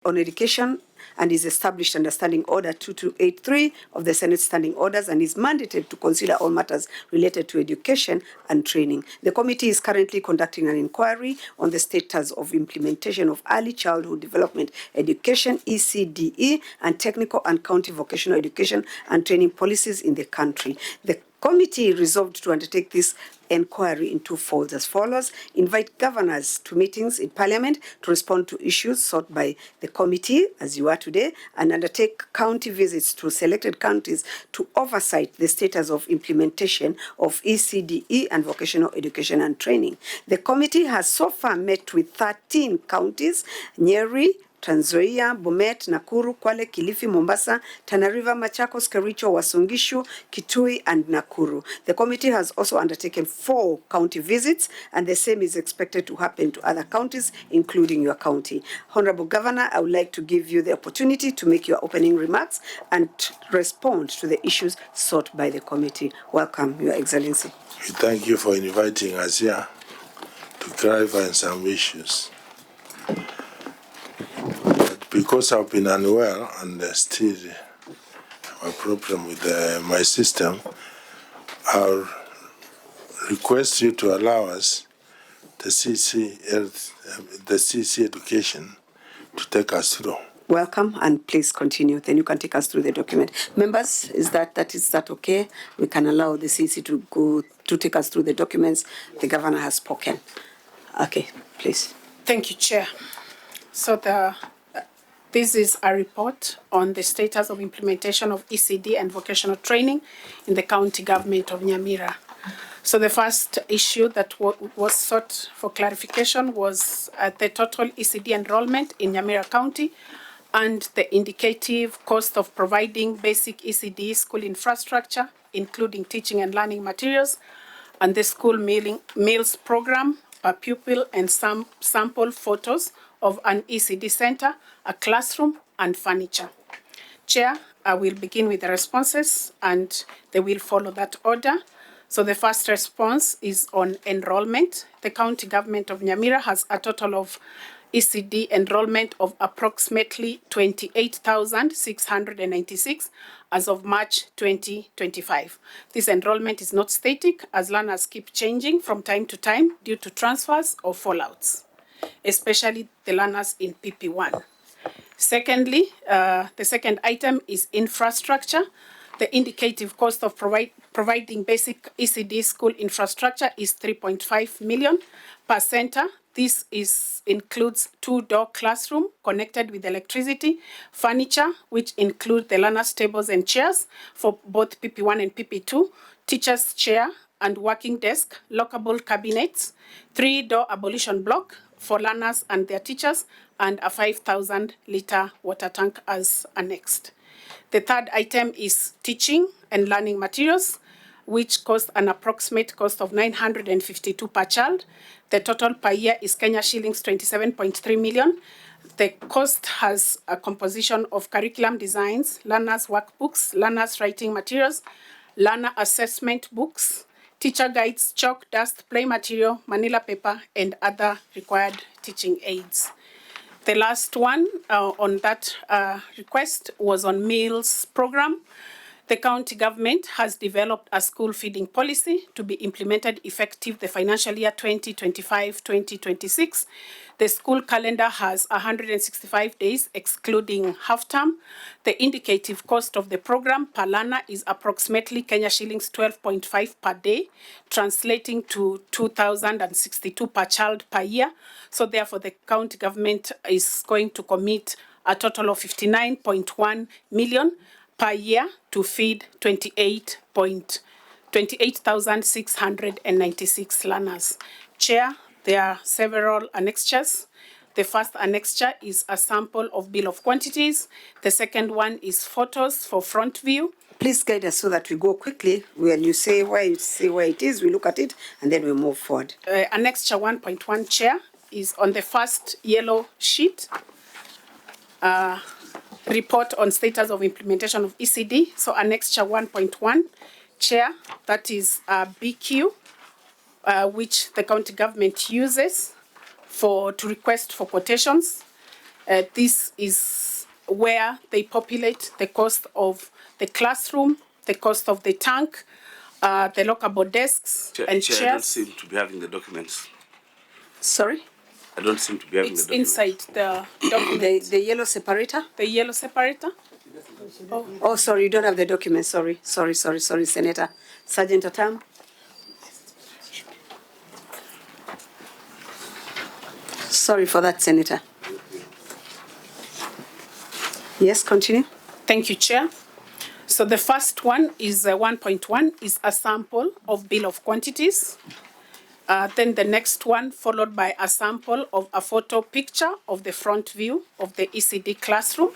on Education and is established under Standing Order 2283 of the Senate Standing Orders and is mandated to consider all matters related to education and training. The committee is currently conducting an inquiry on the status of implementation of early childhood development education, ECDE, and technical and county vocational education and training policies in the country. The committee resolved to undertake this inquiry in two folds as follows: invite governors to meetings in Parliament to respond to issues sought by the committee, as you are today, and undertake county visits to selected counties to oversight the status of implementation of ECDE and vocational education and training. The committee has so far met with 13 counties: Nyeri, Trans Nzoia, Bomet, Nakuru, Kwale, Kilifi, Mombasa, Tana River, Machakos, Kericho, Uasin Gishu, Kitui, and Nakuru. The committee has also undertaken 4 county visits, and the same is expected to happen to other counties, including your county. Honorable Governor, I would like to give you the opportunity to make your opening remarks and respond to the issues sought by the committee. Welcome, Your Excellency. Thank you for inviting us here to clarify some issues. Because I've been unwell and still have a problem with my system, I'll request you to allow us the CC education to take us through. Welcome, and please continue. Then you can take us through the document. Members, is that okay? We can allow the CC to go to take us through the documents. The governor has spoken. Okay, please. Thank you, Chair. So this is a report on the status of implementation of ECD and vocational training in the county government of Nyamira. So the first issue that was sought for clarification was the total ECD enrollment in Nyamira County and the indicative cost of providing basic ECD school infrastructure, including teaching and learning materials, and the school meals program, a pupil, and some sample photos of an ECD center, a classroom, and furniture. Chair, I will begin with the responses, and they will follow that order. So the first response is on enrollment. The county government of Nyamira has a total of ECD enrollment of approximately 28,696 as of March 2025. This enrollment is not static, as learners keep changing from time to time due to transfers or fallouts, especially the learners in PP1. Secondly, the second item is infrastructure. The indicative cost of providing basic ECD school infrastructure is 3.5 million per center. This includes 2-door classroom connected with electricity, furniture, which include the learners' tables and chairs for both PP1 and PP2, teacher's chair and working desk, lockable cabinets, 3-door abolition block for learners and their teachers, and a 5,000-liter water tank as annexed. The third item is teaching and learning materials, which cost an approximate cost of 952 per child. The total per year is Kenya shillings 27.3 million. The cost has a composition of curriculum designs, learners' workbooks, learners' writing materials, learner assessment books, teacher guides, chalk, dust, play material, manila paper, and other required teaching aids. The last one on that request was on meals program. The county government has developed a school feeding policy to be implemented effective the financial year 2025-2026. The school calendar has 165 days, excluding half-term. The indicative cost of the program per learner is approximately Kenya shillings 12.5 per day, translating to 2,062 per child per year. So therefore, the county government is going to commit a total of 59.1 million per year to feed 28,696 learners. Chair, there are several annexures. The first annexure is a sample of bill of quantities. The second one is photos for front view. Please guide us so that we go quickly. When you say where it is, we look at it, and then we move forward. Annexure 1.1, Chair, is on the first yellow sheet. Report on status of implementation of ECD. So annexure 1.1, Chair, that is BQ, which the county government uses to request for quotations. This is where they populate the cost of the classroom, the cost of the tank, the lockable desks and Chair, chairs. I don't seem to be having the documents. Sorry? I don't seem to be having It's the documents. inside the document. The yellow separator? The yellow separator? Oh, sorry, you don't have the document. Sorry, Senator. Sergeant Atam. Sorry for that, Senator. Yes, continue. Thank you, Chair. So the first one is 1.1 is a sample of bill of quantities. Then the next one followed by a sample of a photo picture of the front view of the ECD classroom.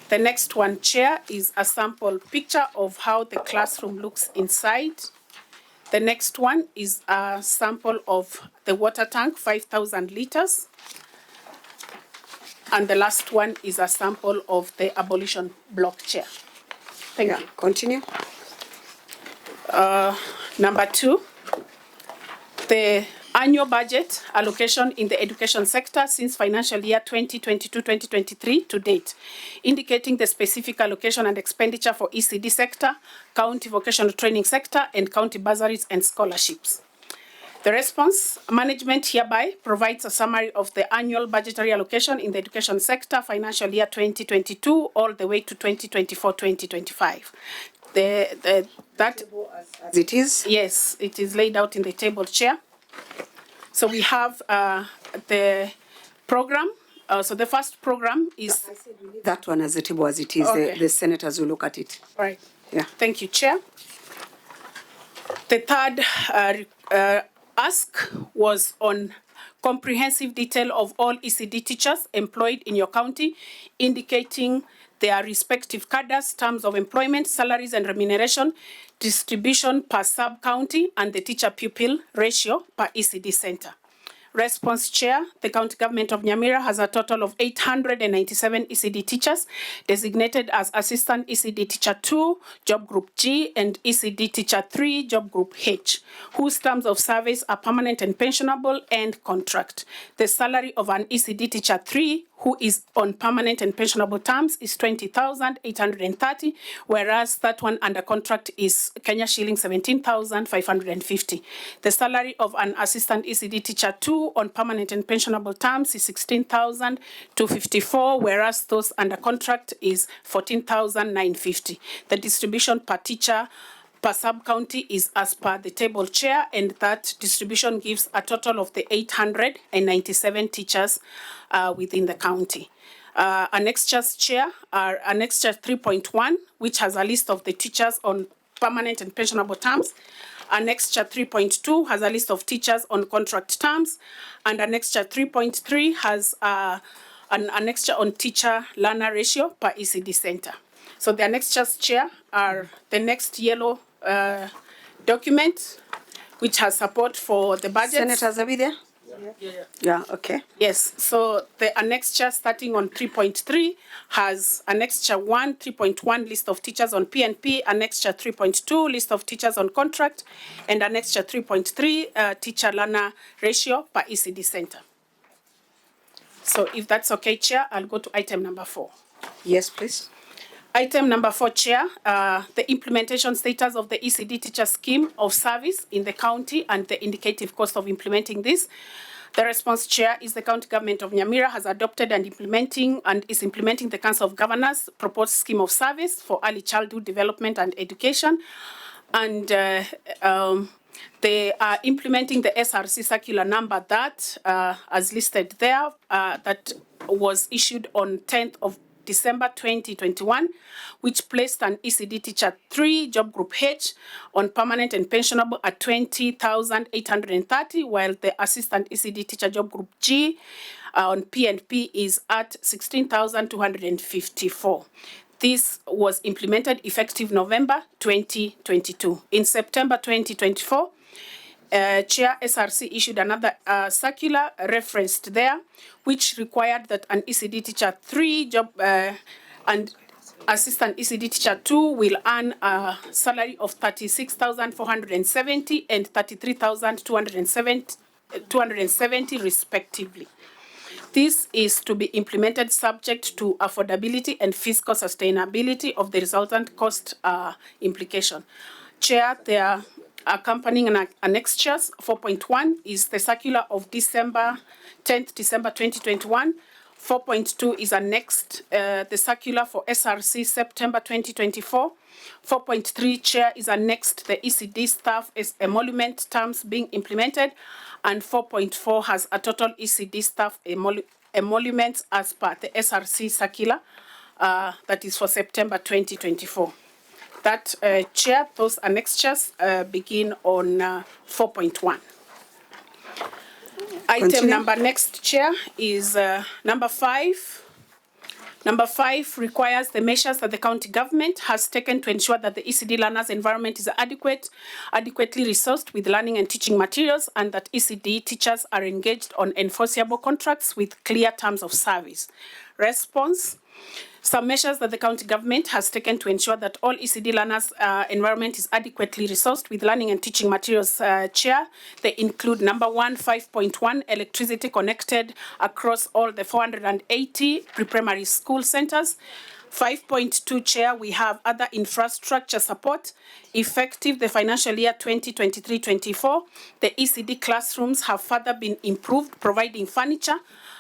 The next one, Chair, is a sample picture of how the classroom looks inside. The next one is a sample of the water tank, 5,000 liters. And the last one is a sample of the abolition block, Chair. Thank you. Continue. Number 2, the annual budget allocation in the education sector since financial year 2022-2023 to date, indicating the specific allocation and expenditure for ECD sector, county vocational training sector, and county bursaries and scholarships. The response, management hereby provides a summary of the annual budgetary allocation in the education sector financial year 2022 all the way to 2024-2025. That As it is? Yes, it is laid out in the table, Chair. So we have the program. So the first program is... That one as the table as it is. Okay. The senators will look at it. Right. Yeah. Thank you, Chair. The third ask was on comprehensive detail of all ECD teachers employed in your county, indicating their respective cadres, terms of employment, salaries and remuneration, distribution per sub-county, and the teacher-pupil ratio per ECD center. Response, Chair, the county government of Nyamira has a total of 897 ECD teachers designated as Assistant ECD Teacher 2, Job Group G, and ECD Teacher 3, Job Group H, whose terms of service are permanent and pensionable and contract. The salary of an ECD Teacher 3 who is on permanent and pensionable terms is 20,830, whereas that one under contract is Kenya shilling 17,550. The salary of an assistant ECD teacher 2 on permanent and pensionable terms is 16,254, whereas those under contract is 14,950. The distribution per teacher per sub-county is as per the table, Chair, and that distribution gives a total of the 897 teachers within the county. Annexures, Chair, are Annexure 3.1, which has a list of the teachers on permanent and pensionable terms. Annexure 3.2 has a list of teachers on contract terms, and Annexure 3.3 has an annexure on teacher-learner ratio per ECD center. So the annexures, Chair, are the next yellow document, which has support for the budget. Senators, are we there? Yeah, okay. Yes, so the annexure starting on 3.3 has annexure 1, 3.1 list of teachers on PNP, annexure 3.2 list of teachers on contract, and annexure 3.3 teacher-learner ratio per ECD center. So if that's okay, Chair, I'll go to item number 4. Yes, please. Item number 4, Chair, the implementation status of the ECD teacher scheme of service in the county and the indicative cost of implementing this. The response, Chair, is the county government of Nyamira has adopted and is implementing the Council of Governors proposed scheme of service for early childhood development and education. And they are implementing the SRC circular number that, as listed there, that was issued on 10th of December 2021, which placed an ECD teacher 3, job group H, on permanent and pensionable at 20,830, while the assistant ECD teacher job group G on PNP is at 16,254. This was implemented effective November 2022. In September 2024, Chair SRC issued another circular referenced there, which required that an ECD teacher 3 job and assistant ECD teacher 2 will earn a salary of 36,470 and 33,270 respectively. This is to be implemented subject to affordability and fiscal sustainability of the resultant cost implication. Chair, there accompanying annexures 4.1 is the circular of December 10th, December 2021. 4.2 is annexed the circular for SRC September 2024. 4.3, Chair, is annexed the ECD staff as emolument terms being implemented, and 4.4 has a total ECD staff emoluments as per the SRC circular that is for September 2024. That, Chair, those annexures begin on 4.1. Item number next, Chair, is number 5. Number 5 requires the measures that the county government has taken to ensure that the ECD learners' environment is adequately resourced with learning and teaching materials, and that ECD teachers are engaged on enforceable contracts with clear terms of service. Response. Some measures that the county government has taken to ensure that all ECD learners' environment is adequately resourced with learning and teaching materials, Chair. They include number 1, 5.1, electricity connected across all the 480 pre-primary school centers. 5.2, Chair, we have other infrastructure support. Effective the financial year 2023-24, the ECD classrooms have further been improved, providing furniture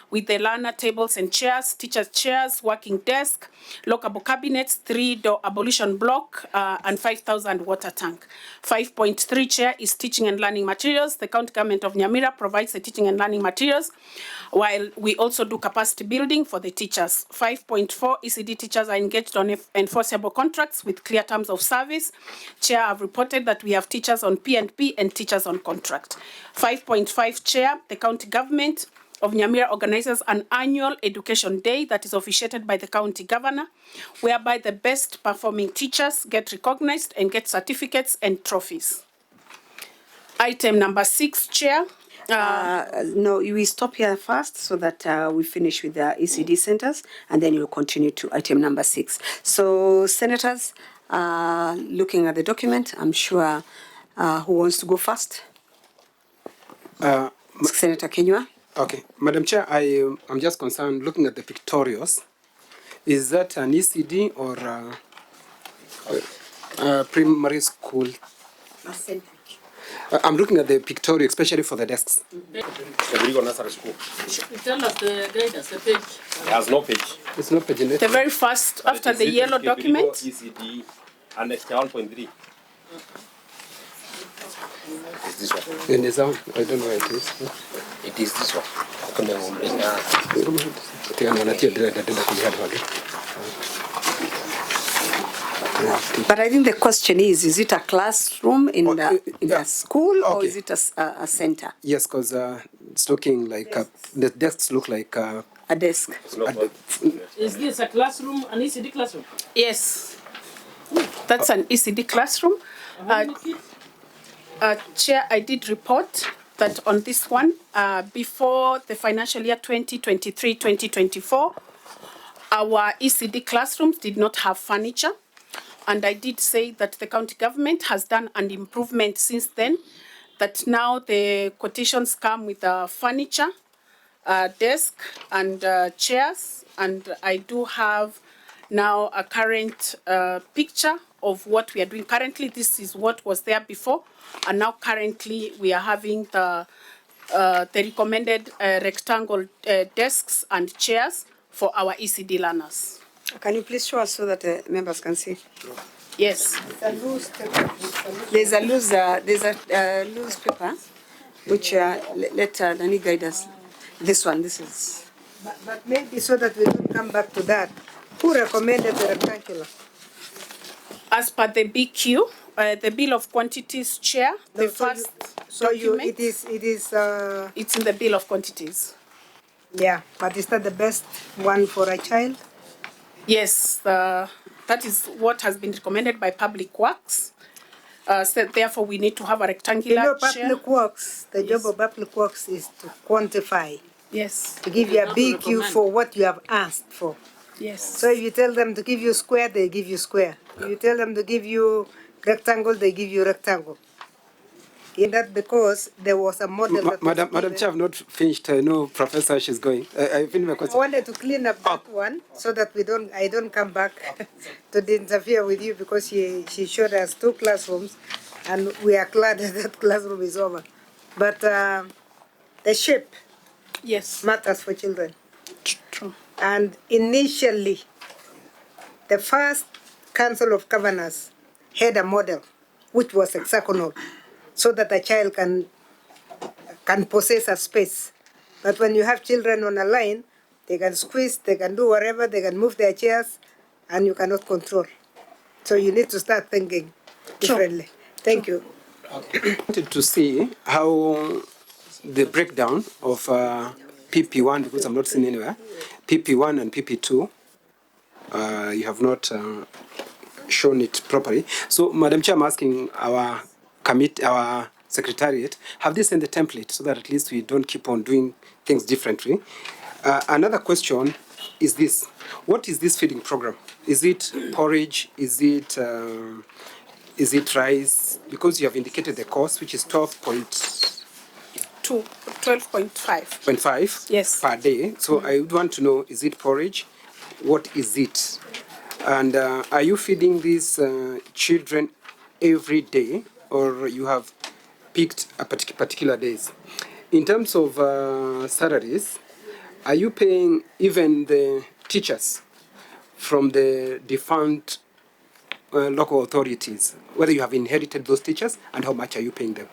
with the learner tables and chairs, teachers' chairs, working desk, lockable cabinets, 3-door ablution block, and 5,000 water tank. 5.3, Chair, is teaching and learning materials. The county government of Nyamira provides the teaching and learning materials, while we also do capacity building for the teachers. 5.4, ECD teachers are engaged on enforceable contracts with clear terms of service. Chair, I've reported that we have teachers on P&P and teachers on contract. 5.5, Chair, the county government of Nyamira organizes an annual education day that is officiated by the county governor, whereby the best performing teachers get recognized and get certificates and trophies. Item number 6, Chair. No, we stop here first so that we finish with the ECD centers, and then we'll continue to item number 6. So, senators, looking at the document, I'm sure who wants to go first? Senator Kenywa. Okay, Madam Chair, I'm just concerned looking at the pictorials. Is that an ECD or primary school? I'm looking at the pictorial, especially for the desks. Tell us the guidance, the page. It has no page. It's not page in it. The very first, after the yellow document. ECD Annex 1.3. It's this one. In the zone, I don't know where it is. It is this one. But I think the question is it a classroom in the school, or is it a center? Yes, because it's looking like the desks look like a desk. Is this a classroom, an ECD classroom? Yes, that's an ECD classroom. Chair, I did report that on this one, before the financial year 2023-2024, our ECD classrooms did not have furniture. And I did say that the county government has done an improvement since then, that now the quotations come with furniture, desk, and chairs. And I do have now a current picture of what we are doing currently. This is what was there before. And now currently we are having the recommended rectangle desks and chairs for our ECD learners. Can you please show us so that members can see? Yes. There's a loose paper, which let Nani guide us. This one, this is. But maybe so that we don't come back to that. Who recommended the rectangular? As per the BQ, the bill of quantities, Chair, No, the first document. it is. It's in the bill of quantities. Yeah, but is that the best one for a child? Yes, that is what has been recommended by Public Works. So therefore, we need to have a rectangular chair. Public Works, the job of Public Works is to quantify, Yes, to give you a BQ for what you have asked for. yes. So if you tell them to give you square, they give you square. If you tell them to give you rectangle, they give you rectangle. in that because there was a model that was Madam Chair, I've not finished. I know Professor she's going. I finished my I question. wanted to clean up that one so that I don't come back to interfere with you because she showed us 2 classrooms and we are glad that that classroom is over. But the shape Yes. matters for children. True. And initially, the first Council of Governors had a model, which was hexagonal, so that a child can possess a space. But when you have children on a line, they can squeeze, they can do whatever, they can move their chairs, and you cannot control. So you need to start thinking differently. Thank you. I wanted to see how the breakdown of PP1, because I'm not seeing anywhere, PP1 and PP2, you have not shown it properly. So, Madam Chair, I'm asking our committee, our secretariat, have they sent the template so that at least we don't keep on doing things differently? Another question is this: what is this feeding program? Is it porridge? Is it rice? Because you have indicated the cost, which is 12.5 Yes. per day. So I would want to know: is it porridge? What is it? And are you feeding these children every day, or you have picked a particular days? In terms of salaries, are you paying even the teachers from the defunct local authorities, whether you have inherited those teachers, and how much are you paying them?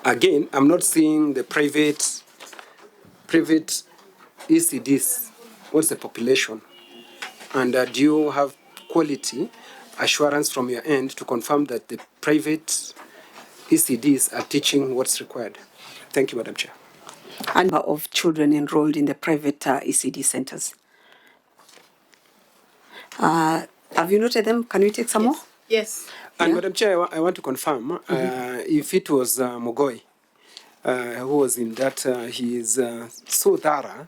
Again, I'm not seeing the private ECDs. What's the population? And do you have quality assurance from your end to confirm that the private ECDs are teaching what's required? Thank you, Madam Chair. And number of children enrolled in the private ECD centers. Have you noted them? Can we take some more? Yes. And Yeah. Madam Chair, I want to confirm if it was Mogoi who was in that, he is so thorough.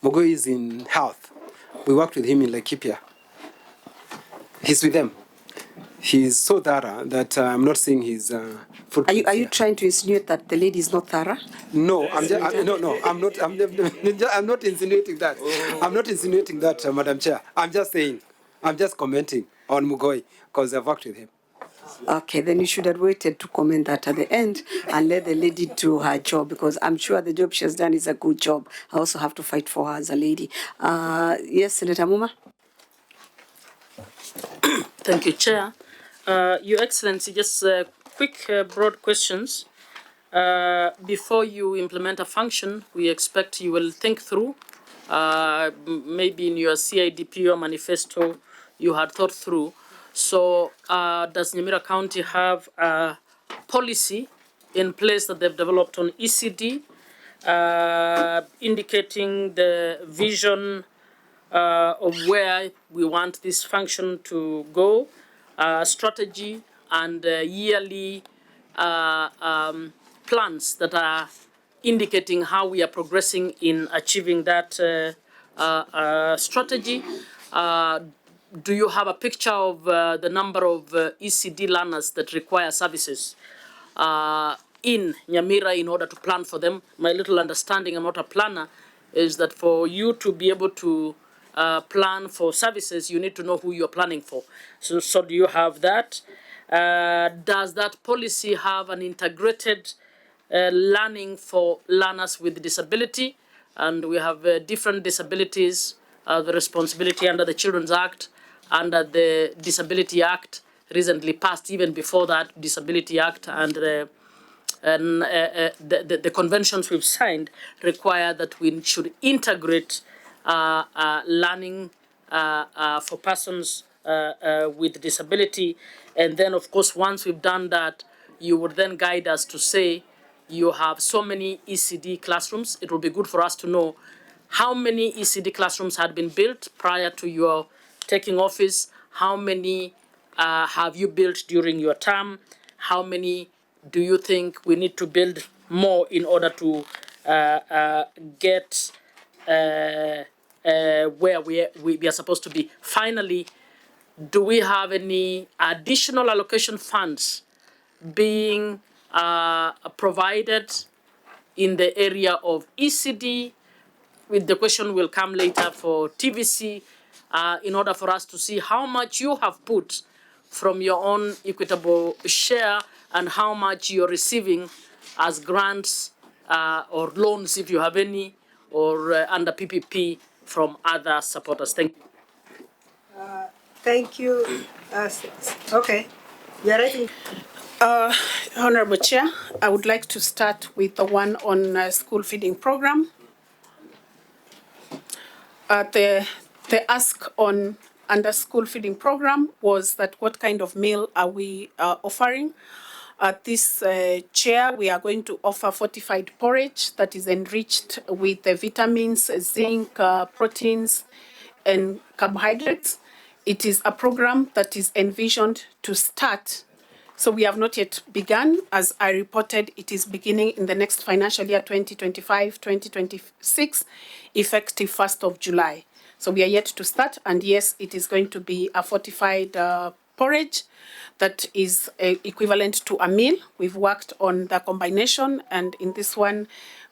Mogoi is in health. We worked with him in Laikipia. He's with them. He's so thorough that I'm not seeing his footprints Are you here. trying to insinuate that the lady is not thorough? No, I'm just, I'm not. I'm not insinuating that. I'm not insinuating that, Madam Chair. I'm just saying. I'm just commenting on Mugoi because I've worked with him. Okay, then you should have waited to comment that at the end and let the lady do her job, because I'm sure the job she has done is a good job. I also have to fight for her as a lady. Yes, Senator Muma? Thank you, Chair. Your Excellency, just quick broad questions. Before you implement a function, we expect you will think through, maybe in your CIDP or manifesto you had thought through. So does Nyamira County have a policy in place that they've developed on ECD, indicating the vision of where we want this function to go, strategy and yearly plans that are indicating how we are progressing in achieving that strategy? Do you have a picture of the number of ECD learners that require services in Nyamira in order to plan for them? My little understanding, I'm not a planner, is that for you to be able to plan for services, you need to know who you're planning for. So do you have that? Does that policy have an integrated learning for learners with disability? And we have different disabilities, the responsibility under the Children's Act, under the Disability Act, recently passed even before that Disability Act, and the conventions we've signed require that we should integrate learning for persons with disability. And then, of course, once we've done that, you would then guide us to say, you have so many ECD classrooms. It will be good for us to know how many ECD classrooms had been built prior to your taking office, how many have you built during your term, how many do you think we need to build more in order to get where we are supposed to be. Finally, do we have any additional allocation funds being provided in the area of ECD, with the question will come later for TVC, in order for us to see how much you have put from your own equitable share and how much you're receiving as grants or loans, if you have any, or under PPP from other supporters. Thank you. Thank you. Okay. You are writing. Honorable Chair, I would like to start with the one on school feeding program. The ask on under school feeding program was that what kind of meal are we offering? At this chair, we are going to offer fortified porridge that is enriched with the vitamins, zinc, proteins, and carbohydrates. It is a program that is envisioned to start. So we have not yet begun. As I reported, it is beginning in the next financial year, 2025-2026, effective 1st of July. So we are yet to start, and yes, it is going to be a fortified porridge that is equivalent to a meal. We've worked on the combination, and in this one,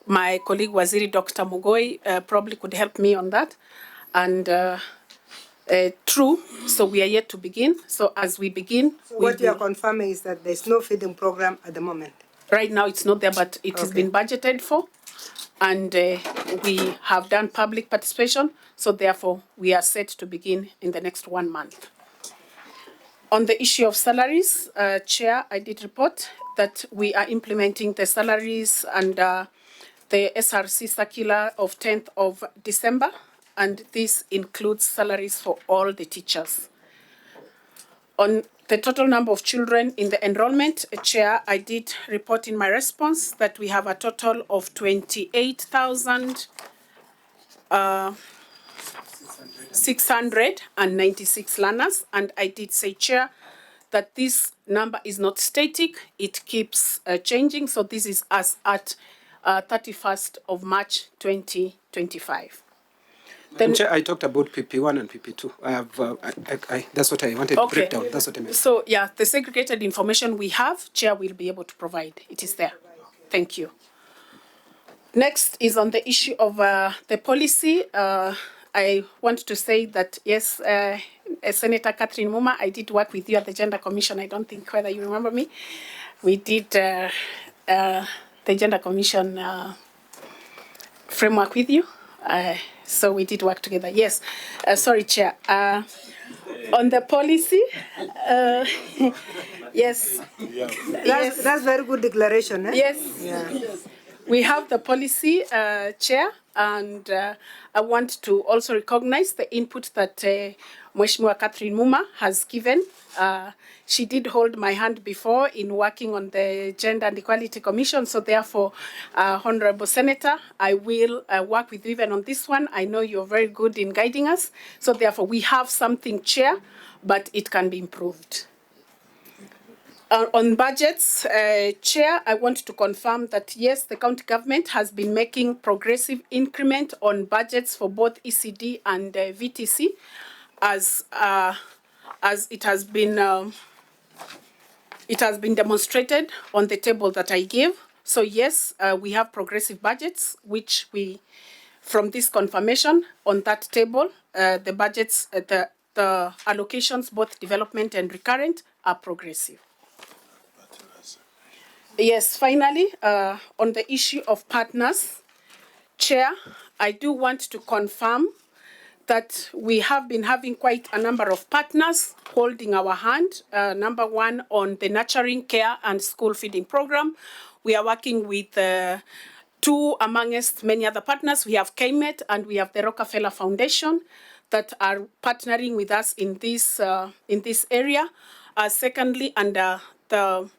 my colleague Waziri Dr. Mugoi probably could help me on that. And true, so we are yet to begin. So as we begin... So what you are confirming is that there's no feeding program at the moment? Right now it's not there, but it has been budgeted for. And we have done public participation, so therefore we are set to begin in the next 1 month. On the issue of salaries, Chair, I did report that we are implementing the salaries under the SRC circular of 10th of December, and this includes salaries for all the teachers. On the total number of children in the enrollment, Chair, I did report in my response that we have a total of 28,696 learners, and I did say, Chair, that this number is not static, it keeps changing, so this is as at 31st of March 2025. Then, Chair, I talked about PP1 and PP2. I have, that's what I wanted to break down. That's what I meant. So, yeah, the segregated information we have, Chair will be able to provide. It is there. Thank you. Next is on the issue of the policy. I want to say that, yes, Senator Catherine Muma, I did work with you at the Gender Commission. I don't think whether you remember me. We did the Gender Commission framework with you. So we did work together. Yes. Sorry, Chair. On the policy, yes. That's very good declaration. Yes. Yeah. We have the policy, Chair, and I want to also recognize the input that Mheshimiwa Catherine Muma has given. She did hold my hand before in working on the Gender and Equality Commission, so therefore, Honorable Senator, I will work with you even on this one. I know you're very good in guiding us, so therefore we have something, Chair, but it can be improved. On budgets, Chair, I want to confirm that, yes, the county government has been making progressive increment on budgets for both ECD and VTC, as it has been demonstrated on the table that I gave. So yes, we have progressive budgets, which we, from this confirmation on that table, the budgets, the allocations, both development and recurrent, are progressive. Yes, finally, on the issue of partners, Chair, I do want to confirm that we have been having quite a number of partners holding our hand. Number one, on the nurturing care and school feeding program. We are working with two amongst many other partners. We have KMET and we have the Rockefeller Foundation that are partnering with us in this area. Secondly, under the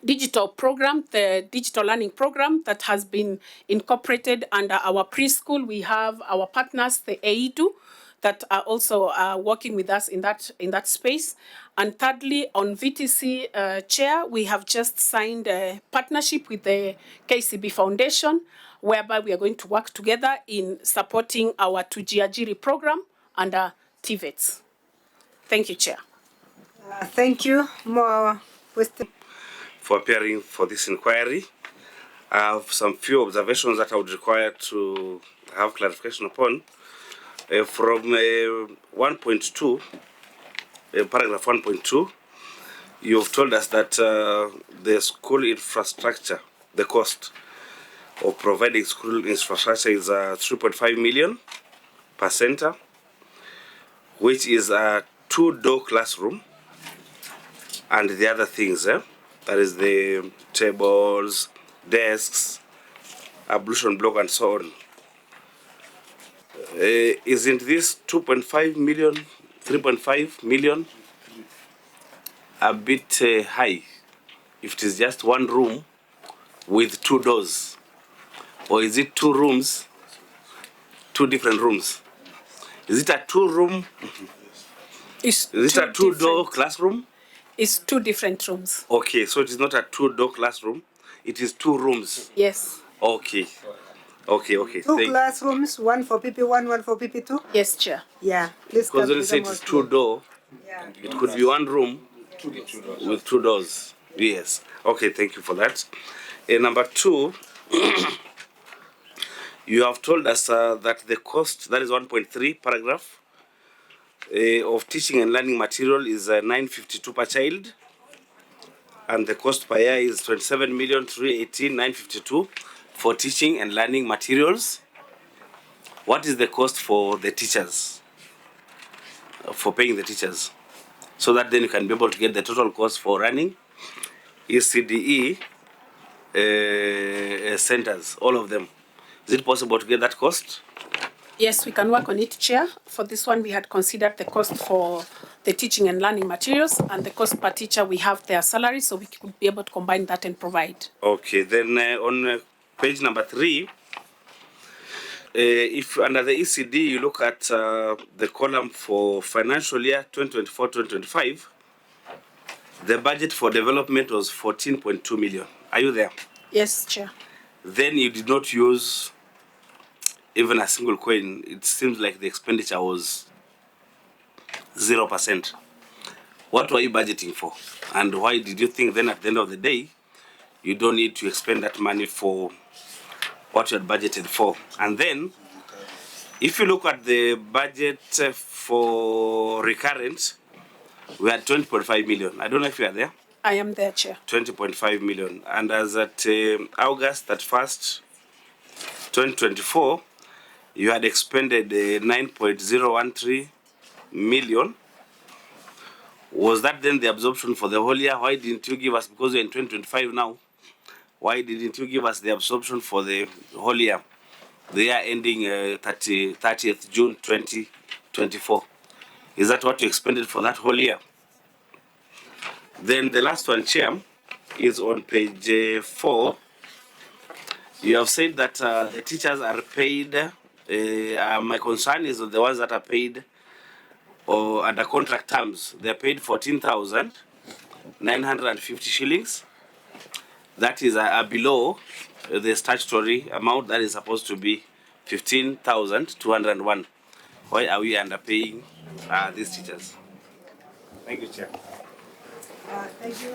digital program, the digital learning program that has been incorporated under our preschool. We have our partners, the AIDU, that are also working with us in that space. And thirdly, on VTC Chair, we have just signed a partnership with the KCB Foundation, whereby we are going to work together in supporting our Tujiajiri program under TVETs. Thank you, Chair. Thank you. More questions? for appearing for this inquiry. I have some few observations that I would require to have clarification upon. From 1.2, paragraph 1.2, you've told us that the school infrastructure, the cost of providing school infrastructure is 3.5 million per center, which is a 2-door classroom and the other things, that is the tables, desks, ablution block, and so on. Isn't this 2.5 million, 3.5 million a bit high if it is just one room with 2 doors? Or is it 2 rooms, 2 different rooms? Is it a 2-room? Is it a 2-door classroom? It's 2 different rooms. Okay, so it is not a 2-door classroom. It is 2 rooms. Yes. Okay. Okay. 2 classrooms, one for PP1, one for PP2? Yes, Chair. Yeah. Please Because come when to you say the it is more. 2-door, Yeah. it could be one room with 2 doors. Yes. Okay, thank you for that. Number 2, you have told us that the cost, that is 1.3 paragraph, of teaching and learning material is 952 per child, and the cost per year is 27,318,952 for teaching and learning materials. What is the cost for the teachers, for paying the teachers? So that then you can be able to get the total cost for running ECDE centers, all of them. Is it possible to get that cost? Yes, we can work on it, Chair. For this one, we had considered the cost for the teaching and learning materials and the cost per teacher. We have their salary, so we could be able to combine that and provide. Okay, then on page number 3, if under the ECD you look at the column for financial year 2024-2025, the budget for development was 14.2 million. Are you there? Yes, Chair. Then you did not use even a single coin. It seems like the expenditure was 0%. What were you budgeting for? And why did you think then at the end of the day, you don't need to expend that money for what you had budgeted for? And then, if you look at the budget for recurrent, we had 20.5 million. I don't know if you are there. I am there, Chair. 20.5 million. And as at August 1st, 2024, you had expended 9.013 million. Was that then the absorption for the whole year? Why didn't you give us, because we're in 2025 now, why didn't you give us the absorption for the whole year? The year ending 30th June 2024. Is that what you expended for that whole year? Then the last one, Chair, is on page 4. You have said that the teachers are paid. My concern is the ones that are paid or under contract terms. They are paid 14,950 shillings. That is below the statutory amount that is supposed to be 15,201. Why are we underpaying these teachers? Thank you, Chair. Thank you.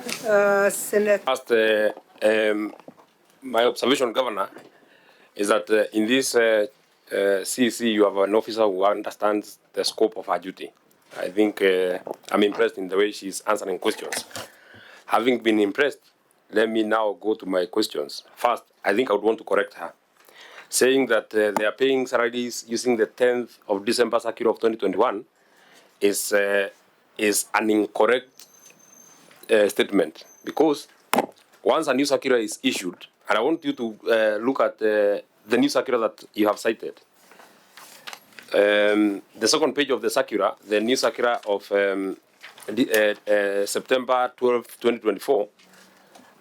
Senator. First, my observation, Governor, is that in this CEC, you have an officer who understands the scope of her duty. I think I'm impressed in the way she's answering questions. Having been impressed, let me now go to my questions. First, I think I would want to correct her, saying that they are paying salaries using the 10th of December circular of 2021 is an incorrect statement, because once a new circular is issued, and I want you to look at the new circular that you have cited. The second page of the circular, the new circular of September 12, 2024,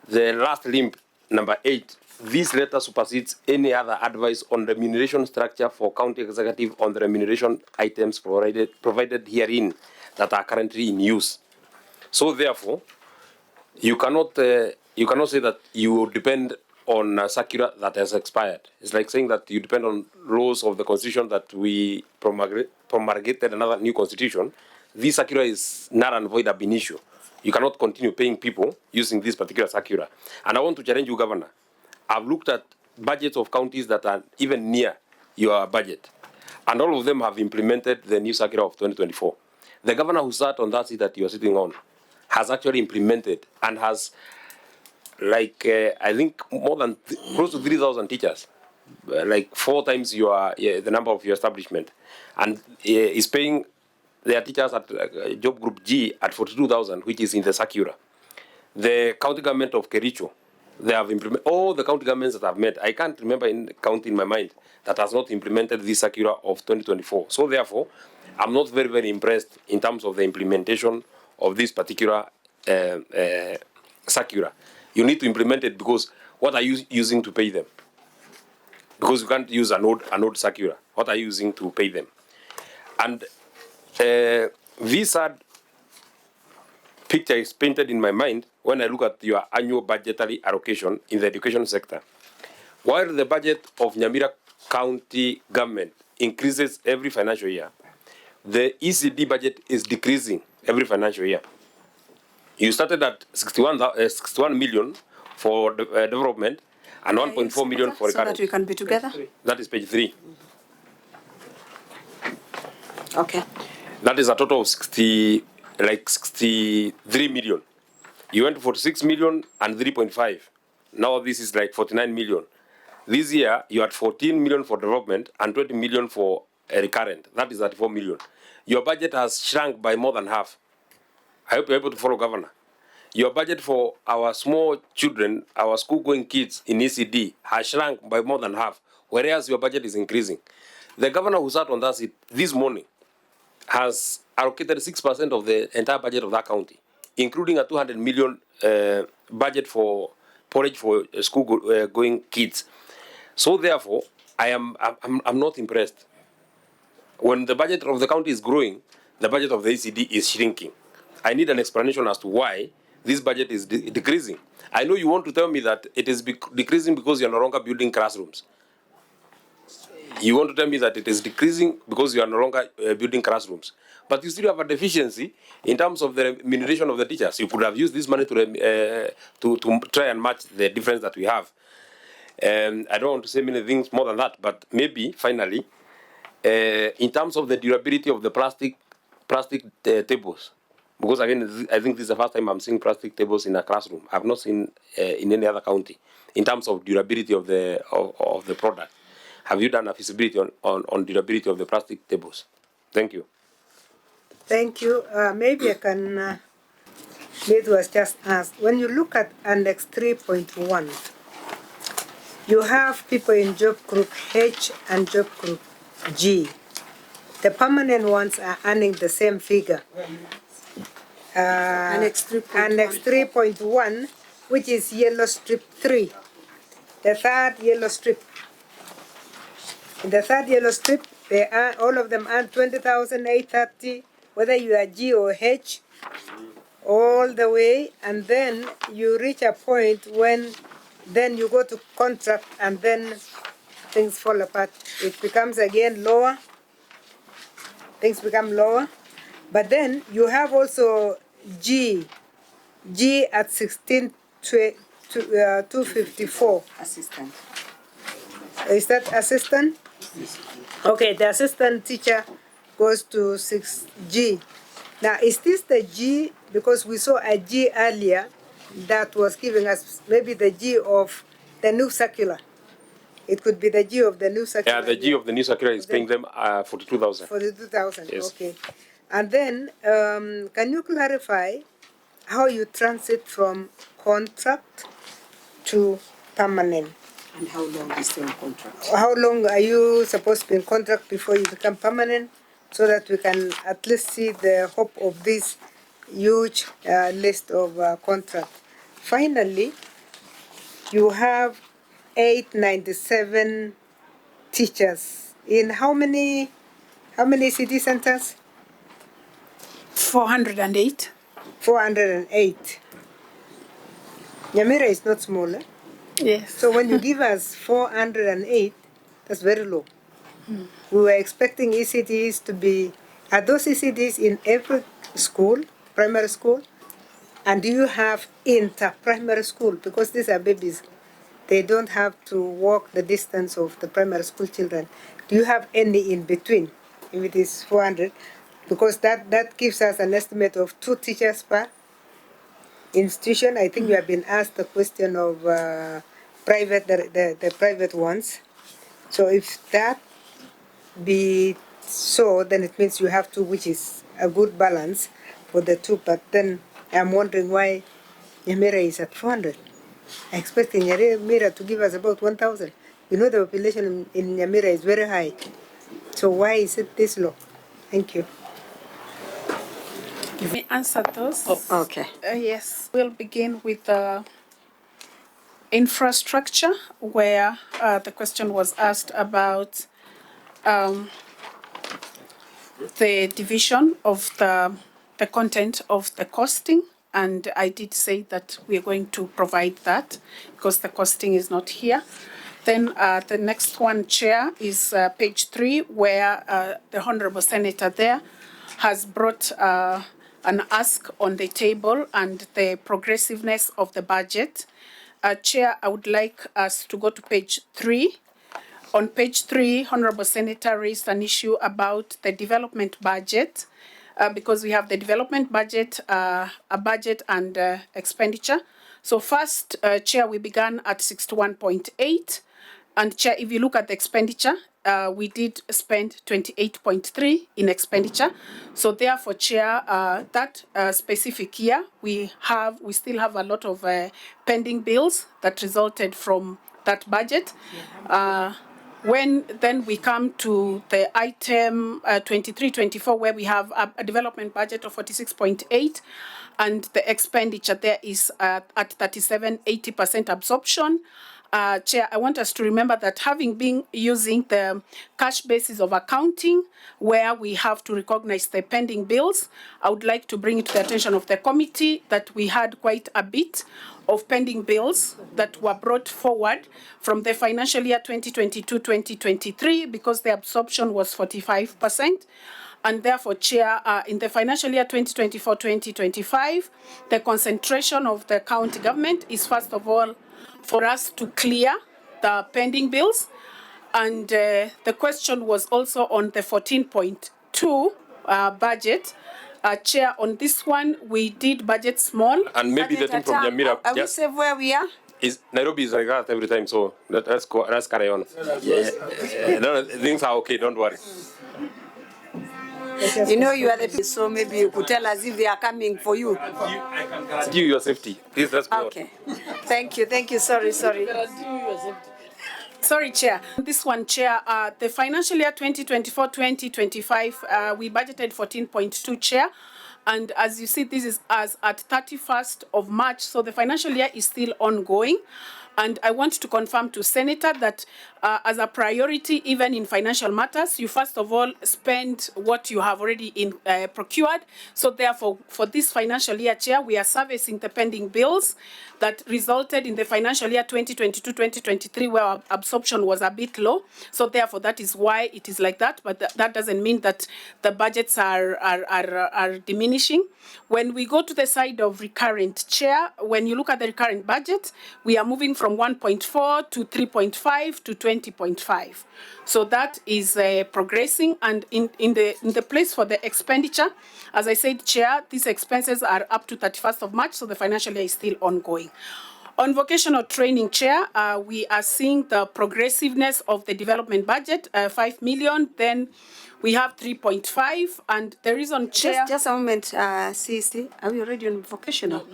the last limb, number 8, this letter supersedes any other advice on remuneration structure for county executive on the remuneration items provided herein that are currently in use. So therefore, you cannot say that you depend on a circular that has expired. It's like saying that you depend on laws of the constitution that we promulgated another new constitution. This circular is null and void ab initio. You cannot continue paying people using this particular circular. And I want to challenge you, Governor. I've looked at budgets of counties that are even near your budget, and all of them have implemented the new circular of 2024. The governor who sat on that seat that you are sitting on has actually implemented and has, like, I think more than close to 3,000 teachers, like 4 times your the number of your establishment, and is paying their teachers at job group G at 42,000, which is in the circular. The county government of Kericho, they have implemented all the county governments that I've met. I can't remember in county in my mind that has not implemented this circular of 2024. So therefore, I'm not very, very impressed in terms of the implementation of this particular circular. You need to implement it, because what are you using to pay them? Because you can't use an old circular. What are you using to pay them? And this sad picture is painted in my mind when I look at your annual budgetary allocation in the education sector. While the budget of Nyamira County government increases every financial year, the ECD budget is decreasing every financial year. You started at 61 million for development and 1.4 million for so that recurrent. we can be together. That is page 3. Okay. That is a total of 63 million. You went to 46 million and 3.5. Now this is like 49 million. This year you had 14 million for development and 20 million for recurrent. That is 34 million. Your budget has shrunk by more than half. I hope you're able to follow, Governor. Your budget for our small children, our school-going kids in ECD has shrunk by more than half, whereas your budget is increasing. The governor who sat on that seat this morning has allocated 6% of the entire budget of that county, including a 200 million budget for porridge for school-going kids. So therefore, I'm not impressed. When the budget of the county is growing, the budget of the ECD is shrinking. I need an explanation as to why this budget is decreasing. I know you want to tell me that it is decreasing because you are no longer building classrooms. You want to tell me that it is decreasing because you are no longer building classrooms. But you still have a deficiency in terms of the remuneration of the teachers. You could have used this money to try and match the difference that we have. I don't want to say many things more than that, but maybe, finally, in terms of the durability of the plastic tables, because again, I think this is the first time I'm seeing plastic tables in a classroom. I've not seen in any other county. In terms of durability of the product, have you done a feasibility on durability of the plastic tables? Thank you. Thank you. Maybe I can, it was just asked. When you look at Annex 3.1, you have people in job group H and job group G. The permanent ones are earning the same figure. Annex 3.1. Annex 3.1, which is yellow strip 3, the third yellow strip. In the third yellow strip, they earn, all of them earn 20,830, whether you are G or H, all the way, and then you reach a point when then you go to contract and then things fall apart. It becomes again lower, things become lower. But then you have also G at 254. Assistant. Is that assistant? Okay, the assistant teacher goes to 6G. Now, is this the G, because we saw a G earlier that was giving us maybe the G of the new circular? It could be the G of the new circular. Yeah, the G of the new circular is paying them 42,000. 42,000, Yes. okay. And then, can you clarify how you transit from contract to permanent? And how long is the contract? How long are you supposed to be in contract before you become permanent, so that we can at least see the hope of this huge list of contracts? Finally, you have 897 teachers in how many city centers? 408. 408. Nyamira is not small, eh? Yes. So when you give us 408, that's very low. We were expecting ECDs to be, are those ECDs in every school, primary school? And do you have inter-primary school? Because these are babies. They don't have to walk the distance of the primary school children. Do you have any in between, if it is 400? Because that gives us an estimate of 2 teachers per institution. I think we have been asked the question of the private ones. So if that be so, then it means you have 2, which is a good balance for the 2. But then I'm wondering why Nyamira is at 400. I expect Nyamira to give us about 1,000. You know the population in Nyamira is very high. So why is it this low? Thank you. Let me answer those. Okay. Yes, we'll begin with infrastructure, where the question was asked about the division of the content of the costing. And I did say that we are going to provide that because the costing is not here. Then the next one, Chair, is page 3, where the Honorable Senator there has brought an ask on the table and the progressiveness of the budget. Chair, I would like us to go to page 3. On page 3, Honorable Senator raised an issue about the development budget because we have the development budget, a budget and expenditure. So first, Chair, we began at 61.8. And Chair, if you look at the expenditure, we did spend 28.3 in expenditure. So therefore, Chair, that specific year, we still have a lot of pending bills that resulted from that budget. When then we come to the item 23-24, where we have a development budget of 46.8, and the expenditure there is at 37.80% absorption. Chair, I want us to remember that having been using the cash basis of accounting, where we have to recognize the pending bills, I would like to bring it to the attention of the committee that we had quite a bit of pending bills that were brought forward from the financial year 2022-2023 because the absorption was 45%. And therefore, Chair, in the financial year 2024-2025, the concentration of the county government is, first of all, for us to clear the pending bills. And the question was also on the 14.2 budget. Chair, on this one, we did budget small. And maybe the thing from Nyamira. Are we safe where we are? Is Nairobi is like that every time, so let's carry on. No, things are okay, don't worry. You know you are the people, so maybe you could tell us if they are coming for you. I can guarantee you your safety. Please, let's go. Okay. Thank you. Sorry. Sorry, Chair. This one, Chair, the financial year 2024-2025, we budgeted 14.2, Chair. And as you see, this is as at 31st of March, so the financial year is still ongoing. And I want to confirm to Senator that as a priority, even in financial matters, you first of all spend what you have already procured. So therefore, for this financial year, Chair, we are servicing the pending bills that resulted in the financial year 2022-2023, where absorption was a bit low. So therefore, that is why it is like that. But that doesn't mean that the budgets are diminishing. When we go to the side of recurrent, Chair, when you look at the recurrent budget, we are moving from 1.4 to 3.5 to 20.5. So that is progressing. And in the place for the expenditure, as I said, Chair, these expenses are up to 31st of March, so the financial year is still ongoing. On vocational training, Chair, we are seeing the progressiveness of the development budget, 5 million, then we have 3.5, and the reason, Chair... Just a moment, CC, are we already on vocational?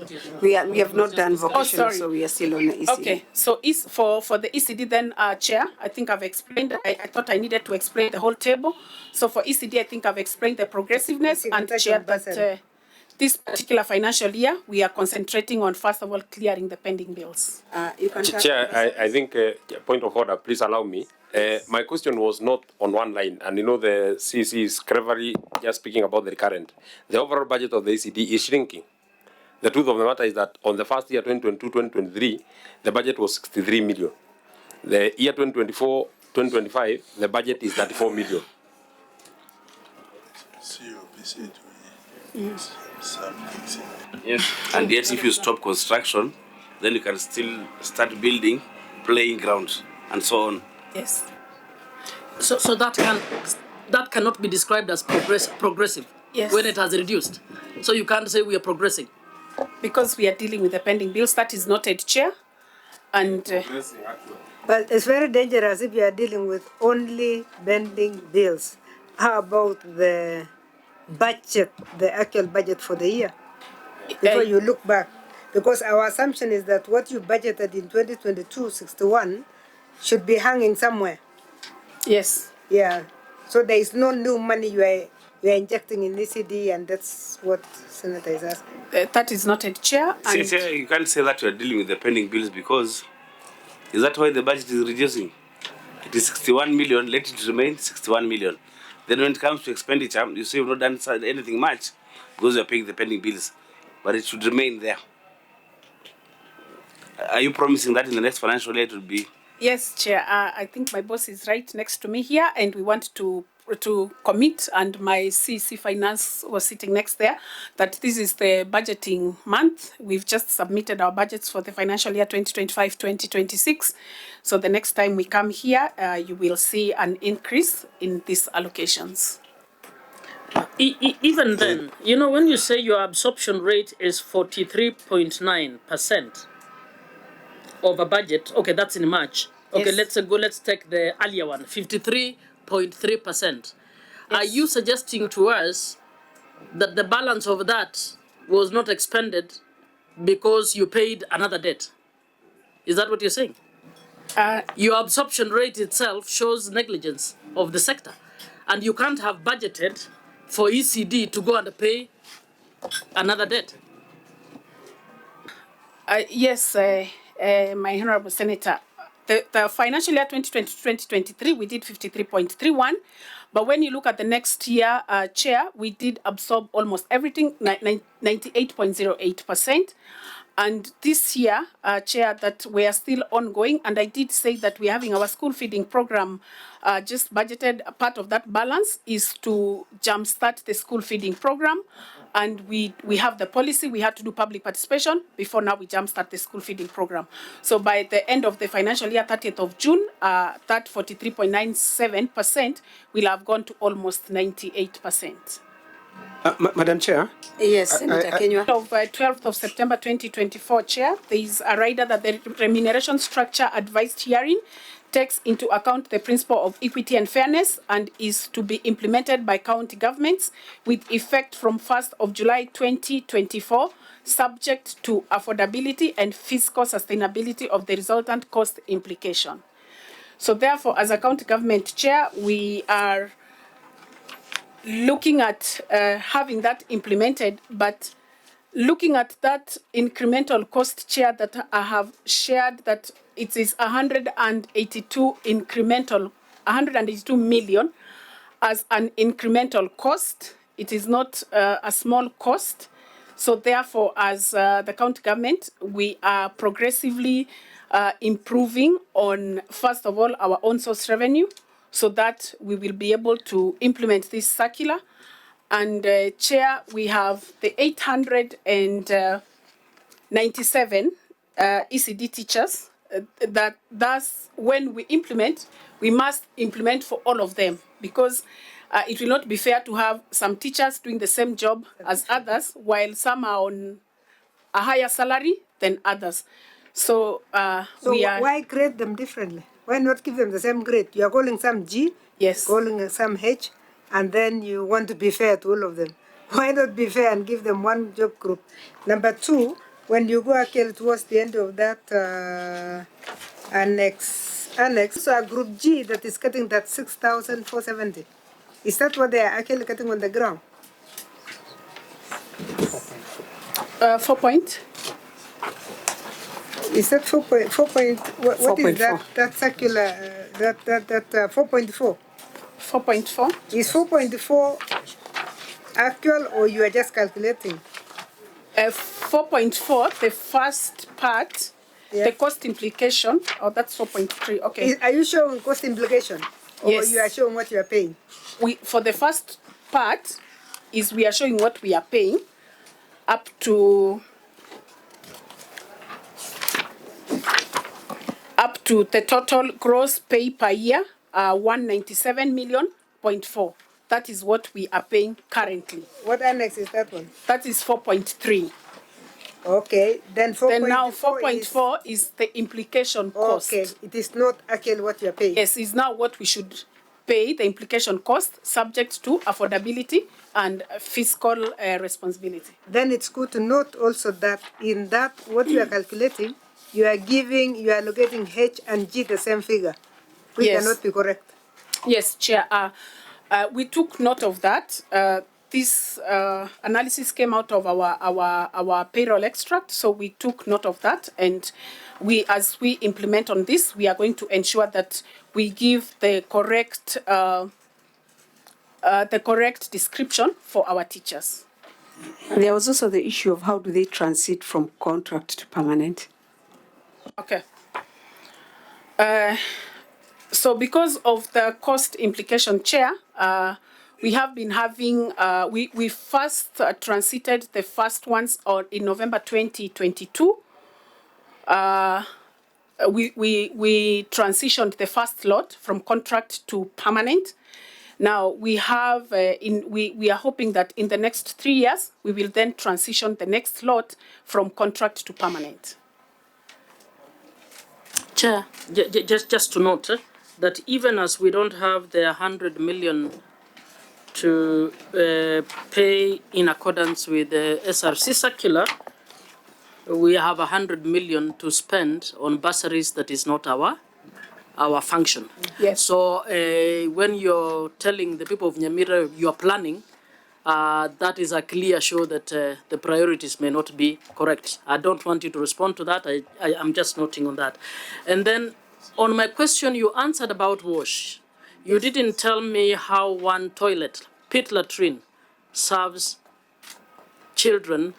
We have not done vocational, so we are still on the ECD. Okay, so for the ECD then, Chair, I think I've explained, I thought I needed to explain the whole table. So for ECD, I think I've explained the progressiveness, and Chair, that this particular financial year, we are concentrating on, first of all, clearing the pending bills. Chair, I think, point of order, please allow me. My question was not on one line, and you know the CC is cleverly just speaking about the recurrent. The overall budget of the ECD is shrinking. The truth of the matter is that on the first year, 2022-2023, the budget was 63 million. The year 2024-2025, the budget is 34 million. Yes. And yet, if you stop construction, then you can still start building playing grounds and so on. Yes. So that cannot be described as progressive Yes. when it has reduced. So you can't say we are progressing. Because we are dealing with the pending bills, that is noted, Chair. And But it's very dangerous if you are dealing with only pending bills. How about the budget, the actual budget for the year? Before you look back. Because our assumption is that what you budgeted in 2022, 61, should be hanging somewhere. yes. Yeah. So there is no new money you are injecting in ECD, and that's what Senator is asking. That is noted, Chair. And You can't say that you are dealing with the pending bills because is that why the budget is reducing? It is 61 million, let it remain 61 million. Then when it comes to expenditure, you say you've not done anything much because you're paying the pending bills, but it should remain there. Are you promising that in the next financial year it will be? yes, Chair. I think my boss is right next to me here, and we want to commit, and my CC Finance was sitting next there, that this is the budgeting month. We've just submitted our budgets for the financial year 2025-2026. So the next time we come here, you will see an increase in these allocations. Even then, you know, when you say your absorption rate is 43.9% of a budget, okay, that's in March. Okay, Yes. let's take the earlier one, 53.3%. Are you suggesting to us that the balance of that was not expended because you paid another debt? Is that what you're saying? Your absorption rate itself shows negligence of the sector, and you can't have budgeted for ECD to go and pay another debt. Yes, my Honorable Senator, the financial year 2020-2023, we did 53.31. But when you look at the next year, Chair, we did absorb almost everything, 98.08%. And this year, Chair, that we are still ongoing, and I did say that we're having our school feeding program just budgeted. A part of that balance is to jumpstart the school feeding program. And we have the policy, we had to do public participation before now we jumpstart the school feeding program. So by the end of the financial year, 30th of June, that 43.97% will have gone to almost 98%. Madam Chair? Yes, Senator Kenywa. Of 12th of September 2024, Chair, there is a rider that the remuneration structure advised hearing takes into account the principle of equity and fairness and is to be implemented by county governments with effect from 1st of July 2024, subject to affordability and fiscal sustainability of the resultant cost implication. So therefore, as a county government chair, we are looking at having that implemented, but looking at that incremental cost, Chair, that I have shared, that it is 182 million as an incremental cost. It is not a small cost. So therefore, as the county government, we are progressively improving on, first of all, our own source revenue, so that we will be able to implement this circular. And Chair, we have the 897 ECD teachers that thus when we implement, we must implement for all of them, because it will not be fair to have some teachers doing the same job as others, while some are on a higher salary than others. So, we are... why grade them differently? Why not give them the same grade? You are calling some G, Yes. calling some H, and then you want to be fair to all of them. Why not be fair and give them one job group? Number two, when you go actually towards the end of that annex, so group G that is getting that 6,470. Is that what they are actually getting on the ground? 4 point? Is that 4 point, what is that, 4.4. that circular, 4.4? 4.4? Is 4.4 actual or you are just calculating? 4.4, the first part, the cost implication, oh, that's 4.3, okay. Are you showing cost implication? Or Yes. you are showing what you are paying? For the first part, we are showing what we are paying, up to the total gross pay per year, 197 million point 4. That is what we are paying currently. What annex is that one? That is 4.3. Okay, then 4.4 Then now 4.4 is the implication cost. Okay, it is not actually what you are paying. Yes, is now what we should pay, the implication cost, subject to affordability and fiscal responsibility. Then it's good to note also that in that, what you are calculating, you are allocating H and G the same figure, which Yes. cannot be correct. Yes, Chair. We took note of that. This analysis came out of our payroll extract, so we took note of that, and as we implement on this, we are going to ensure that we give the correct description for our teachers. And there was also the issue of how do they transit from contract to permanent? Okay. So because of the cost implication, Chair, we have been having, we first transited the first ones in November 2022. We transitioned the first lot from contract to permanent. Now we have, we are hoping that in the next 3 years, we will then transition the next lot from contract to permanent. Chair, just to note that even as we don't have the 100 million to pay in accordance with the SRC circular, we have 100 million to spend on bursaries that is not our function. Yes. So when you're telling the people of Nyamira you are planning, that is a clear show that the priorities may not be correct. I don't want you to respond to that. I'm just noting on that. And then on my question, you answered about wash. You didn't tell me how one toilet, pit latrine, serves children,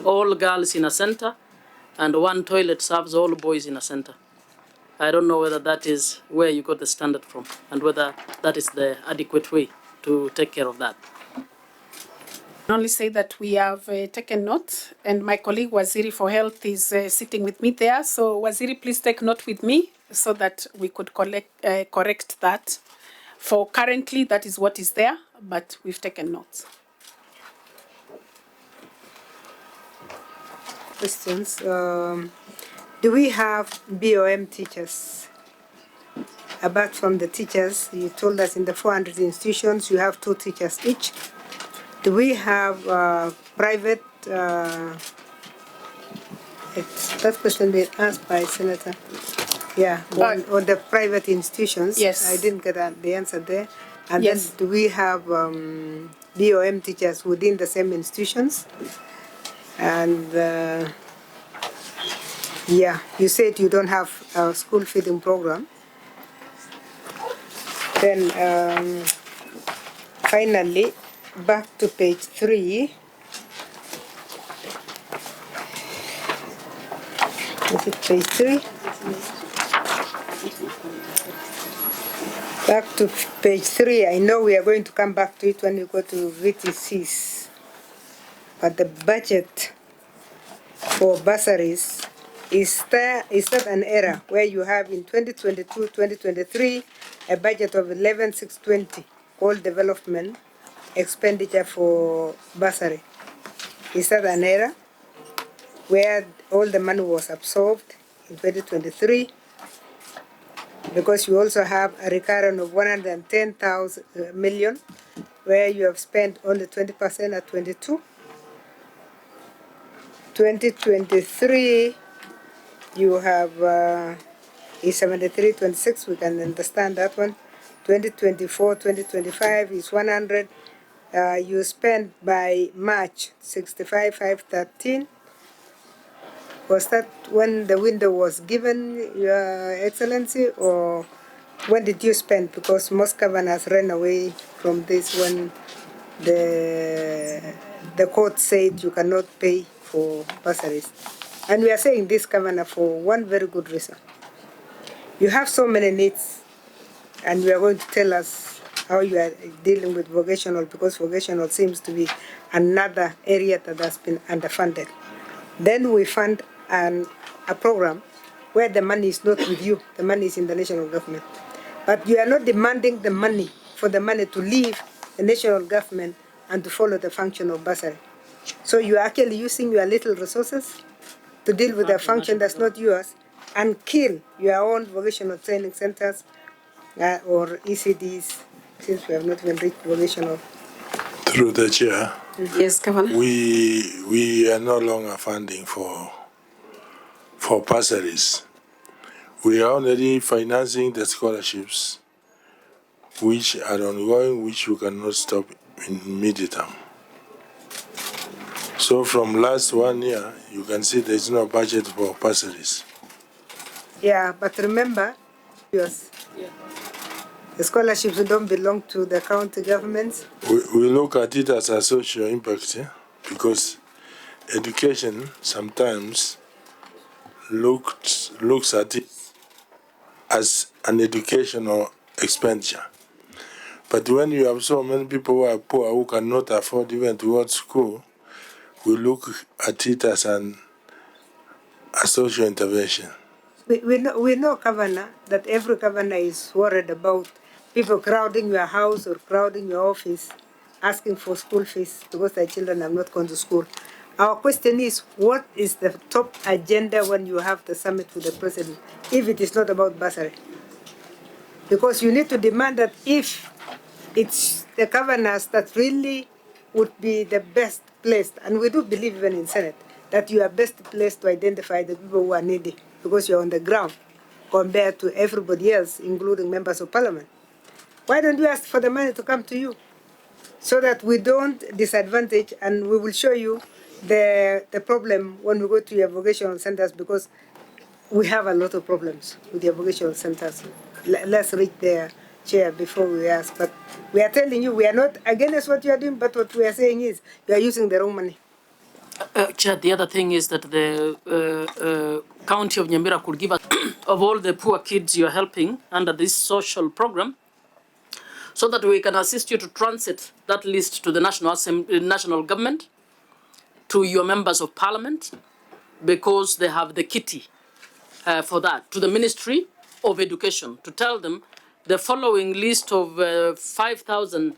all girls in a center, and one toilet serves all boys in a center. I don't know whether that is where you got the standard from and whether that is the adequate way to take care of that. I only say that we have taken note, and my colleague Waziri for Health is sitting with me there. So Waziri, please take note with me so that we could correct that. For currently, that is what is there, but we've taken notes. Questions? Do we have BOM teachers? Apart from the teachers, you told us in the 400 institutions, you have 2 teachers each. Do we have private, that question been asked by Senator. Yeah, on the private institutions. Yes. I didn't get the answer there. And Yes. then do we have BOM teachers within the same institutions? And yeah, you said you don't have a school feeding program. Then finally, back to page 3. Is it page 3? Back to page 3. I know we are going to come back to it when we go to VTCs. But the budget for bursaries, is that an error where you have in 2022-2023 a budget of 11,620 called development expenditure for bursary? Is that an error where all the money was absorbed in 2023? Because you also have a recurrent of 110,000 million where you have spent only 20% at 22. 2023 you have is 73.26, we can understand that one. 2024, 2025 is 100. You spent by March 65,513. Was that when the window was given, Your Excellency, or when did you spend? Because most governors ran away from this when the court said you cannot pay for bursaries. And we are saying this, Governor, for one very good reason. You have so many needs, and you are going to tell us how you are dealing with vocational, because vocational seems to be another area that has been underfunded. Then we fund a program where the money is not with you, the money is in the national government. But you are not demanding the money for the money to leave the national government and to follow the function of bursary. So you are actually using your little resources to deal with a function that's not yours and kill your own vocational training centers or ECDs, since we have not even reached vocational. Through the chair, Yes, Governor. we are no longer funding for bursaries. We are already financing the scholarships, which are ongoing, which we cannot stop in immediate term. So from last 1 year, you can see there is no budget for bursaries. Yeah, but remember, yes, the scholarships don't belong to the county governments. We look at it as a social impact, because education sometimes looks at it as an educational expenditure. But when you have so many people who are poor who cannot afford even to go to school, we look at it as a social intervention. We know, Governor, that every governor is worried about people crowding your house or crowding your office, asking for school fees because their children have not gone to school. Our question is, what is the top agenda when you have the summit with the president, if it is not about bursary? Because you need to demand that if it's the governors that really would be the best placed, and we do believe even in Senate, that you are best placed to identify the people who are needy, because you're on the ground compared to everybody else, including members of parliament. Why don't you ask for the money to come to you so that we don't disadvantage, and we will show you the problem when we go to your vocational centers, because we have a lot of problems with your vocational centers. Let's reach there, Chair, before we ask. But we are telling you, we are not against what you are doing, but what we are saying is you are using the wrong money. Chair, the other thing is that the county of Nyamira could give us of all the poor kids you're helping under this social program, so that we can assist you to transit that list to the national government, to your members of parliament, because they have the kitty for that, to the Ministry of Education, to tell them the following list of 5,000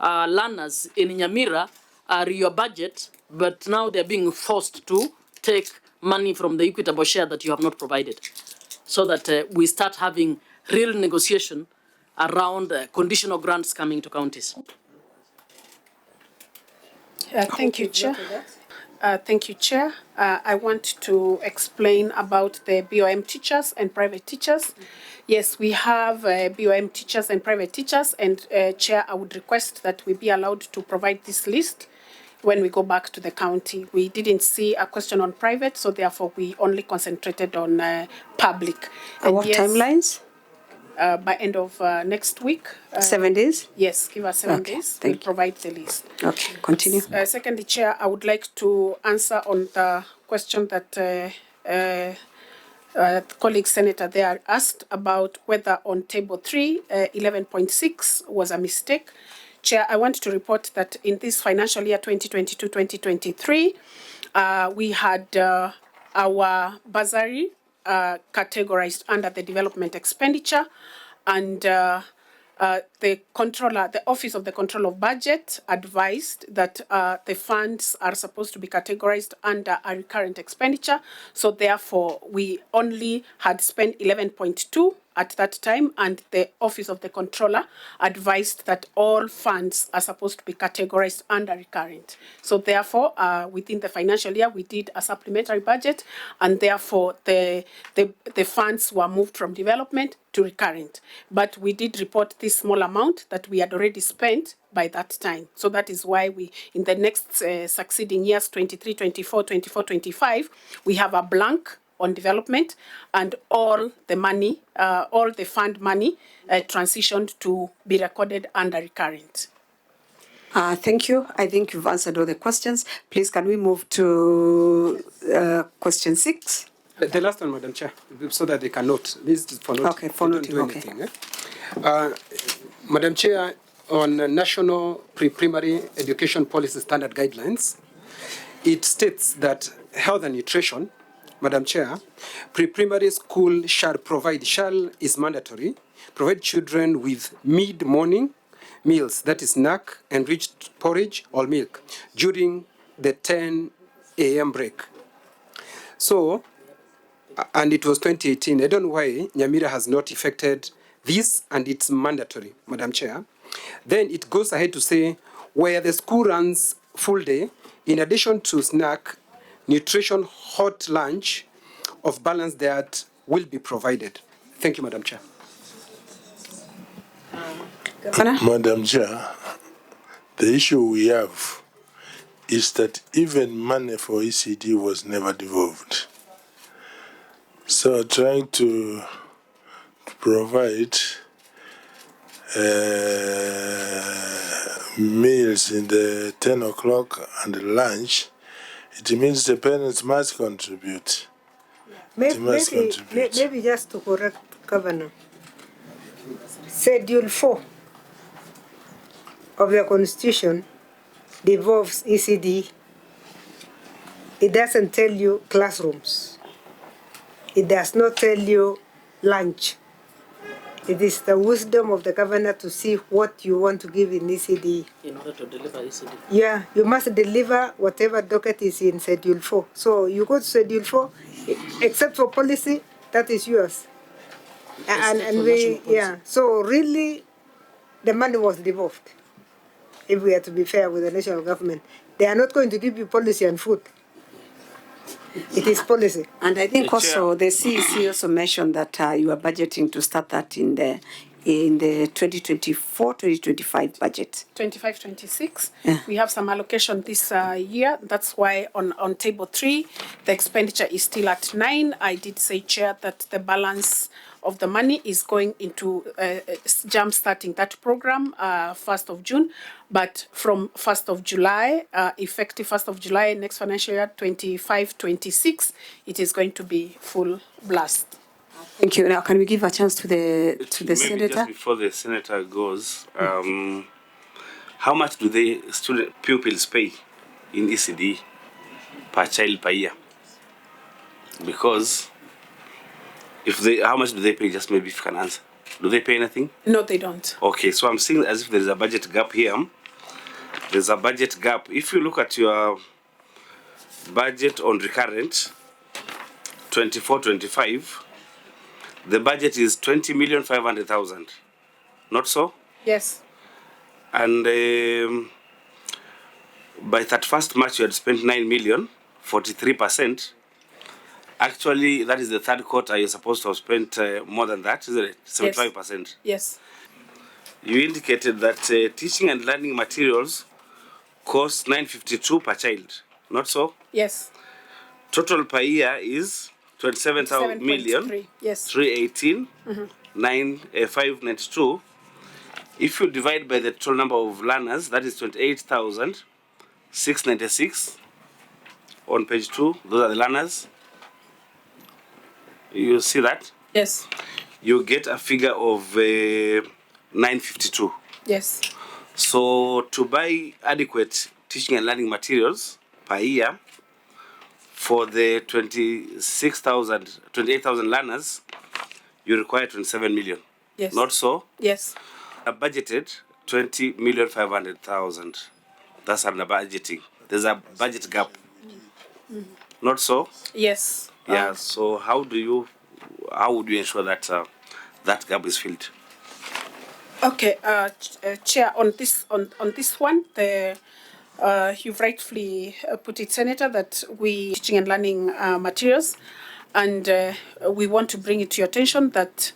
learners in Nyamira are your budget, but now they're being forced to take money from the equitable share that you have not provided, so that we start having real negotiation around conditional grants coming to counties. Thank you, Chair. Thank you, Chair. I want to explain about the BOM teachers and private teachers. Yes, we have BOM teachers and private teachers, and Chair, I would request that we be allowed to provide this list when we go back to the county. We didn't see a question on private, so therefore we only concentrated on public. And What timelines? By end of next week. 7 days? Yes, give us 7 Okay, days. thank We'll provide the list. Okay, continue. Secondly, Chair, I would like to answer on the question that colleague Senator there asked about whether on table 3, 11.6 was a mistake. Chair, I want to report that in this financial year 2022-2023, we had our bursary categorized under the development expenditure, and the Office of the Control of Budget advised that the funds are supposed to be categorized under a recurrent expenditure. So therefore, we only had spent 11.2 at that time, and the Office of the Controller advised that all funds are supposed to be categorized under recurrent. So therefore, within the financial year, we did a supplementary budget, and therefore the funds were moved from development to recurrent. But we did report this small amount that we had already spent by that time. So that is why we, in the next succeeding years, 23, 24, 24, 25, we have a blank on development, and all the money, all the fund money transitioned to be recorded under recurrent. Thank you. I think you've answered all the questions. Please, can we move to question 6? The last one, Madam Chair, so that they can note. This is for noting. Okay, for They don't noting, do okay. anything, Madam Chair, on National Pre-Primary Education Policy Standard Guidelines, it states that health and nutrition, Madam Chair, pre-primary school shall is mandatory, provide children with mid-morning meals, that is snack, enriched porridge or milk, during the 10 a.m. break. So, and it was 2018. I don't know why Nyamira has not effected this, and it's mandatory, Madam Chair. Then it goes ahead to say, where the school runs full day, in addition to snack, nutrition hot lunch of balanced diet will be provided. Thank you, Madam Chair. Governor? Madam Chair, the issue we have is that even money for ECD was never devolved. So trying to provide meals in the 10 o'clock and lunch, it means the parents must contribute. Maybe just to correct Governor, Schedule 4 of the Constitution devolves ECD. It doesn't tell you classrooms. It does not tell you lunch. It is the wisdom of the governor to see what you want to give in ECD. In order to deliver ECD. Yeah, you must deliver whatever docket is in Schedule 4. So you go to Schedule 4, except for policy, that is yours. And we, yeah, so really the money was devolved, if we are to be fair with the national government. They are not going to give you policy and food. It is policy. And I think also the CEC also mentioned that you are budgeting to start that in the 2024-2025 budget. 25-26. Yeah. We have some allocation this year. That's why on table 3, the expenditure is still at 9. I did say, Chair, that the balance of the money is going into jump starting that program 1st of June. But from 1st of July, effective 1st of July next financial year, 25-26, it is going to be full blast. Thank you. Now, can we give a chance to the Maybe senator? just before the senator goes, how much do the pupils pay in ECD per child per year? Because how much do they pay? Just maybe if you can answer. Do they pay anything? No, they don't. Okay, so I'm seeing as if there is a budget gap here. There's a budget gap. If you look at your budget on recurrent 24-25, the budget is 20,500,000. Not so? Yes. And by 31st March, you had spent 9 million, 43%. Actually, that is the third quarter. You're supposed to have spent more than that, isn't it? 75%. Yes. You indicated that teaching and learning materials cost 952 per child. Not so? Yes. Total per year is 27 million. Yes. 318, 592. If you divide by the total number of learners, that is 28,696. On page 2, those are the learners. You see that? Yes. You get a figure of 952. Yes. So to buy adequate teaching and learning materials per year for the 28,000 learners, you require 27 million. Yes. Not so? Yes. I budgeted 20,500,000. That's under budgeting. There's a budget gap. Not so? Yes. Yeah. So how would you ensure that that gap is filled? Okay, Chair, on this one, you've rightfully put it, Senator, that we teaching and learning materials, and we want to bring it to your attention that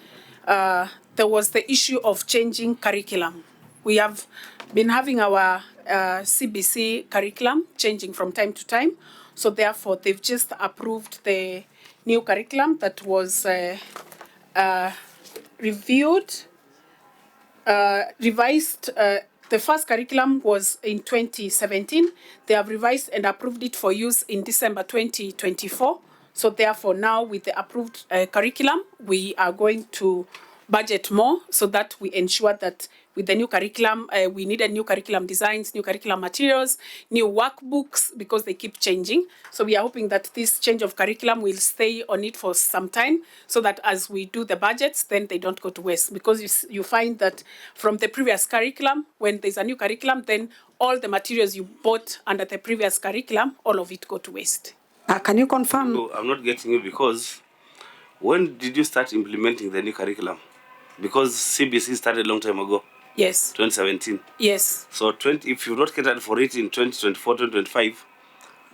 there was the issue of changing curriculum. We have been having our CBC curriculum changing from time to time, so therefore they've just approved the new curriculum that was revised. The first curriculum was in 2017. They have revised and approved it for use in December 2024. So therefore now with the approved curriculum, we are going to budget more so that we ensure that with the new curriculum. We needed new curriculum designs, new curriculum materials, new workbooks, because they keep changing. So we are hoping that this change of curriculum will stay on it for some time, so that as we do the budgets, then they don't go to waste. Because you find that from the previous curriculum, when there's a new curriculum, then all the materials you bought under the previous curriculum, all of it go to waste. Can you confirm? No, I'm not getting you, because when did you start implementing the new curriculum? Because CBC started a long time ago. Yes. 2017. Yes. So if you've not catered for it in 2024, 2025,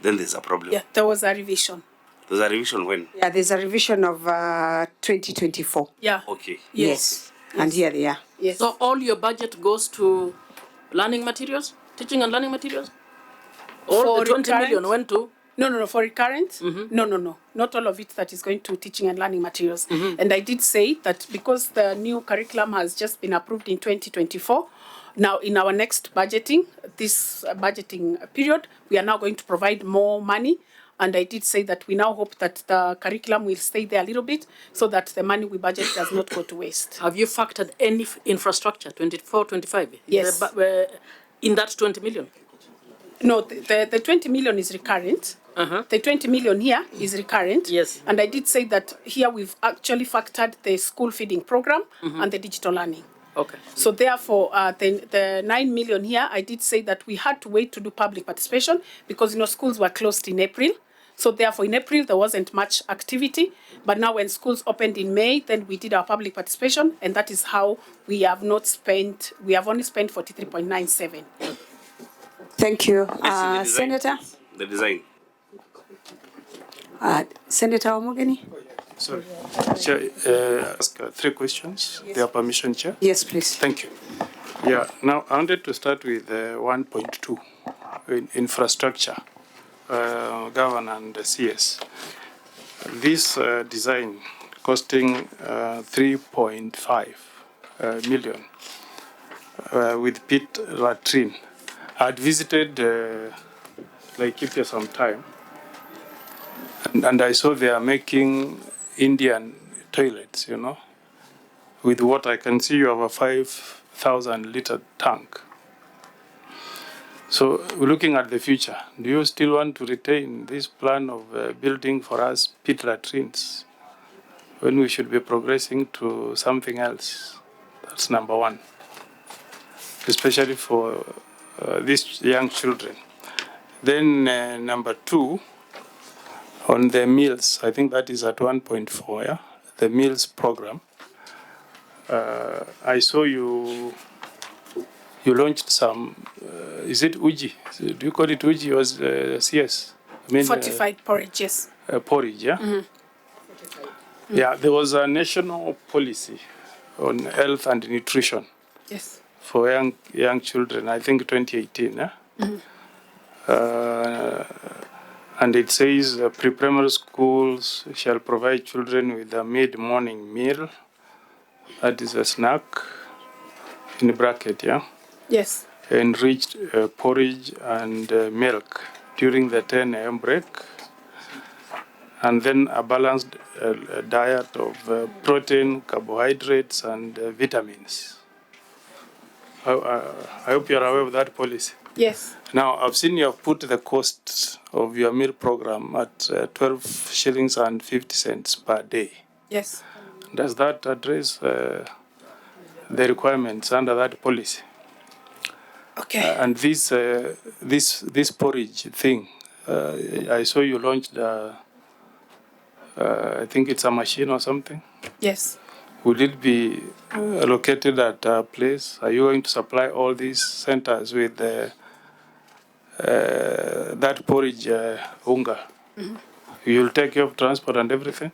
then there's a problem. Yeah, there was a revision. There's a revision when? Yeah, there's a revision of 2024. Yeah. Okay. Yes. And here they are. Yes. So all your budget goes to learning materials, teaching and learning materials? All For the 20 recurrent? million went to? No, for recurrent? No. Not all of it that is going to teaching and learning materials. And I did say that because the new curriculum has just been approved in 2024, now in our next budgeting, this budgeting period, we are now going to provide more money. And I did say that we now hope that the curriculum will stay there a little bit, so that the money we budget does not go to waste. Have you factored any infrastructure, 24, 25? Yes. In that 20 million? No, the 20 million is recurrent. The 20 million here is recurrent. Yes. And I did say that here we've actually factored the school feeding program and the digital learning. Okay. So therefore, the 9 million here, I did say that we had to wait to do public participation because, schools were closed in April. So therefore, in April, there wasn't much activity. But now when schools opened in May, then we did our public participation. And that is how we have only spent 43.97. Thank you. The design. Senator? The design. Senator Omogeni? Sorry. Chair, ask 3 questions. With your permission, Chair. Yes, please. Thank you. Yeah, now I wanted to start with 1.2, infrastructure, governance and CS. This design costing 3.5 million with pit latrine. I had visited Laikipia some time, and I saw they are making Indian toilets, with what I can see you have a 5,000-liter tank. So looking at the future, do you still want to retain this plan of building for us pit latrines when we should be progressing to something else? That's number one, especially for these young children. Then number 2, on the meals, I think that is at 1.4, yeah? The meals program. I saw you launched some, is it Uji? Do you call it Uji or CS? I mean, Fortified porridge, yes. Porridge, yeah? Yeah, there was a national policy on health and nutrition. Yes. For young children, I think 2018, yeah? And it says pre-primary schools shall provide children with a mid-morning meal. That is a snack, in bracket, yeah? Yes. Enriched porridge and milk during the 10 a.m. break. And then a balanced diet of protein, carbohydrates, and vitamins. I hope you're aware of that policy. Yes. Now, I've seen you have put the cost of your meal program at 12 shillings and 50 cents per day. Yes. Does that address the requirements under that policy? Okay. And this porridge thing, I saw you launched, I think it's a machine or something. Yes. Will it be located at a place? Are you going to supply all these centers with that porridge unga? You'll take care of transport and everything?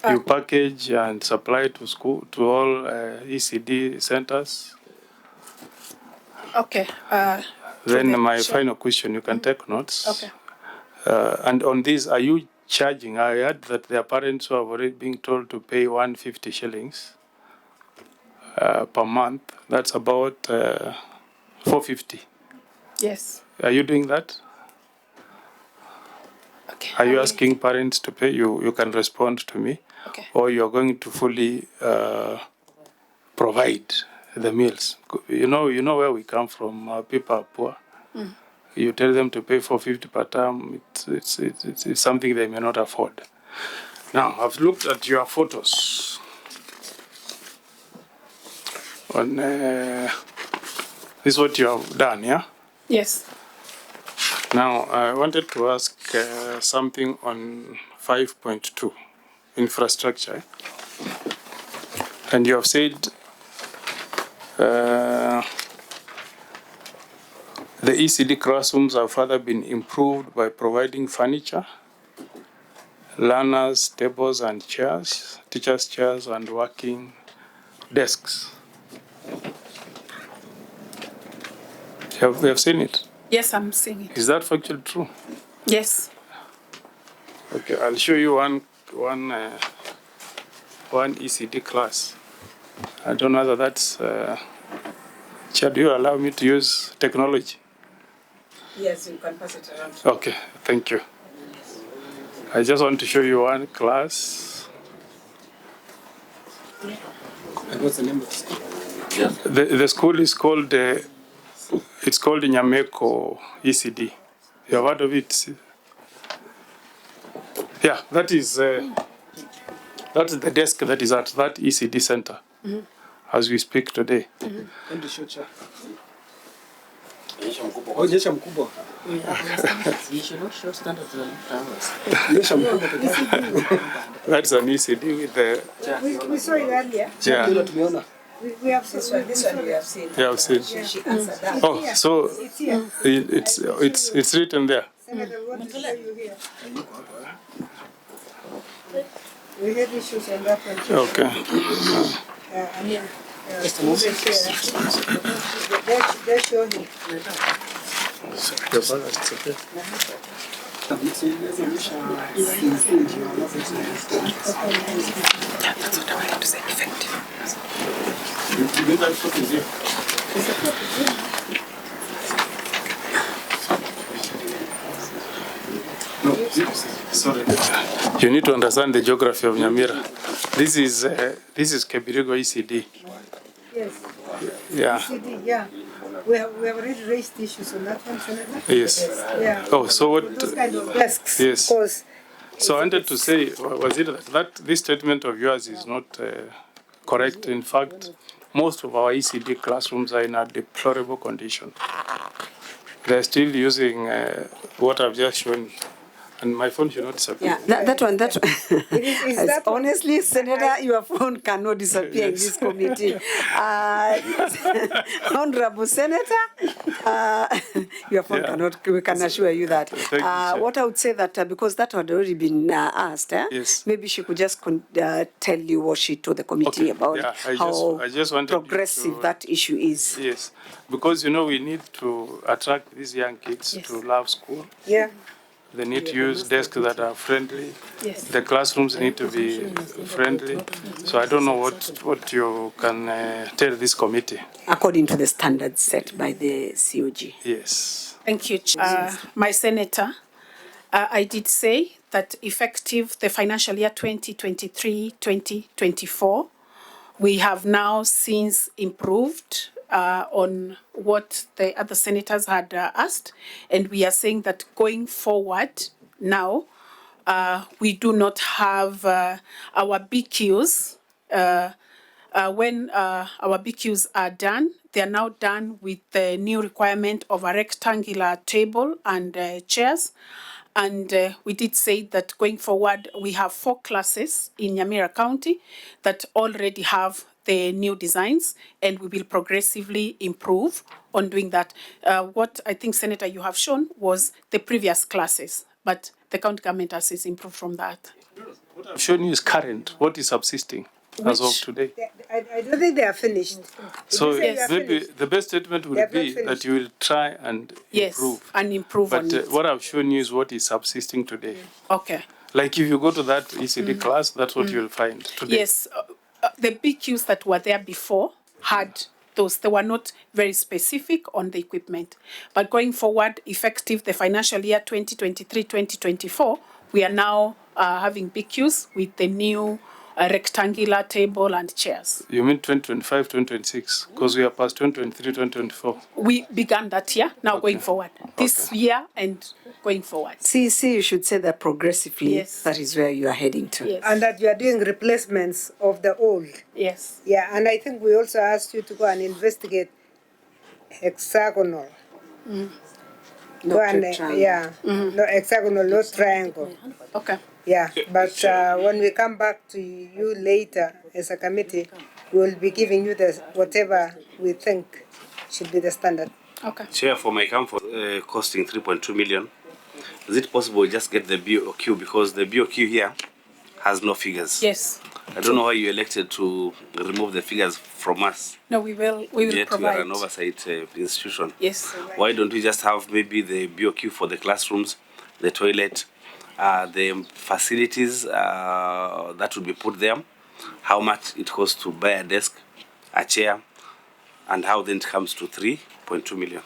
You package and supply to school, to all ECD centers? Okay. Then my final question, you can take notes. Okay. And on this, are you charging? I heard that there are parents who have already been told to pay 150 shillings per month. That's about 450. Yes. Are you doing that? Okay. Are you asking parents to pay? You can respond to me. Okay. Or you're going to fully provide the meals. You know where we come from. People are poor. You tell them to pay $450 per term. It's something they may not afford. Now, I've looked at your photos. On this is what you have done, yeah. Yes. Now, I wanted to ask something on 5.2, infrastructure. And you have said the ECD classrooms have further been improved by providing furniture, learners' tables and chairs, teachers' chairs, and working desks. We have seen it. Yes, I'm seeing it. Is that factually true? Yes. Okay, I'll show you one ECD class. I don't know whether that's. Chair, do you allow me to use technology? Yes, you can pass it around. Okay, thank you. I just want to show you one class. And what's the name of the school? The school is called it's called Nyamira ECD. You have heard of it? Yeah, that's the desk that is at that ECD center as we speak today. And the short Onyesha mkubwa. That's an ECD with the. We saw it earlier. Yeah. We have seen this one. We have seen. Yeah, I've seen. Oh, so it's written there. Senator, we want to show you here. We had issues on that one too. Okay. I mean, they show him. That's what I wanted to say, effective. No, sorry. You need to understand the geography of Nyamira. This is Kebirigo ECD. Yes. Yeah. CD, yeah. We have already raised issues on that one, Senator. Yes. Yeah. Oh, so what? Those kind of desks. Yes. Because So I wanted to say, was it that this statement of yours is not correct? In fact, most of our ECD classrooms are in a deplorable condition. They're still using what I've just shown. And my phone should not disappear. Yeah, that one. is that one? Honestly, Senator, your phone cannot disappear in this committee. Honorable Senator, your phone cannot. We can assure you that. Thank you, Chair. What I would say that because that had already been asked, Yes. maybe she could just tell you what she told the committee about I just wanted progressive to, that issue is. Yes, because we need to attract these young kids to love school. yeah. They need to use desks that are friendly. Yes. The classrooms need to be friendly. So I don't know what you can tell this committee. According to the standards set by the COG. Yes. Thank you, my senator. I did say that effective the financial year 2023-2024, we have now since improved on what the other senators had asked, and we are saying that going forward now, we do not have our BQs. When our BQs are done, they are now done with the new requirement of a rectangular table and chairs. And we did say that going forward, we have 4 classes in Nyamira County that already have the new designs, and we will progressively improve on doing that. What I think, Senator, you have shown was the previous classes, but the county government has improved from that. What I've shown you is current, what is subsisting as of today. I don't think they are finished. So Yes. maybe the best statement They would have not be that finished. you will try and improve. Yes, and improve on But it. what I've shown you is what is subsisting today. Okay. Like if you go to that ECD class, that's what you'll find today. Yes, the BQs that were there before had those. They were not very specific on the equipment. But going forward, effective the financial year 2023-2024, we are now having BQs with the new a rectangular table and chairs. You mean 2025, 2026? Because we are past 2023, 2024. We began that year, now going forward. This year and going forward. See, you should say that progressively. Yes. That is where you are heading to. Yes. And that you are doing replacements of the old. Yes. Yeah, and I think we also asked you to go and investigate hexagonal. Not Go and, rectangle. yeah, no hexagonal, not triangle. Okay. Yeah, but when we come back to you later as a committee, we will be giving you the whatever we think should be the standard. Okay. Chair, for my comfort, costing 3.2 million. Is it possible we just get the BOQ, because the BOQ here has no figures? Yes. I don't know why you elected to remove the figures from us. No, we will Yet provide. we are an oversight institution. Yes. Why don't we just have maybe the BOQ for the classrooms, the toilet, the facilities that would be put there, how much it costs to buy a desk, a chair, and how then it comes to 3.2 million.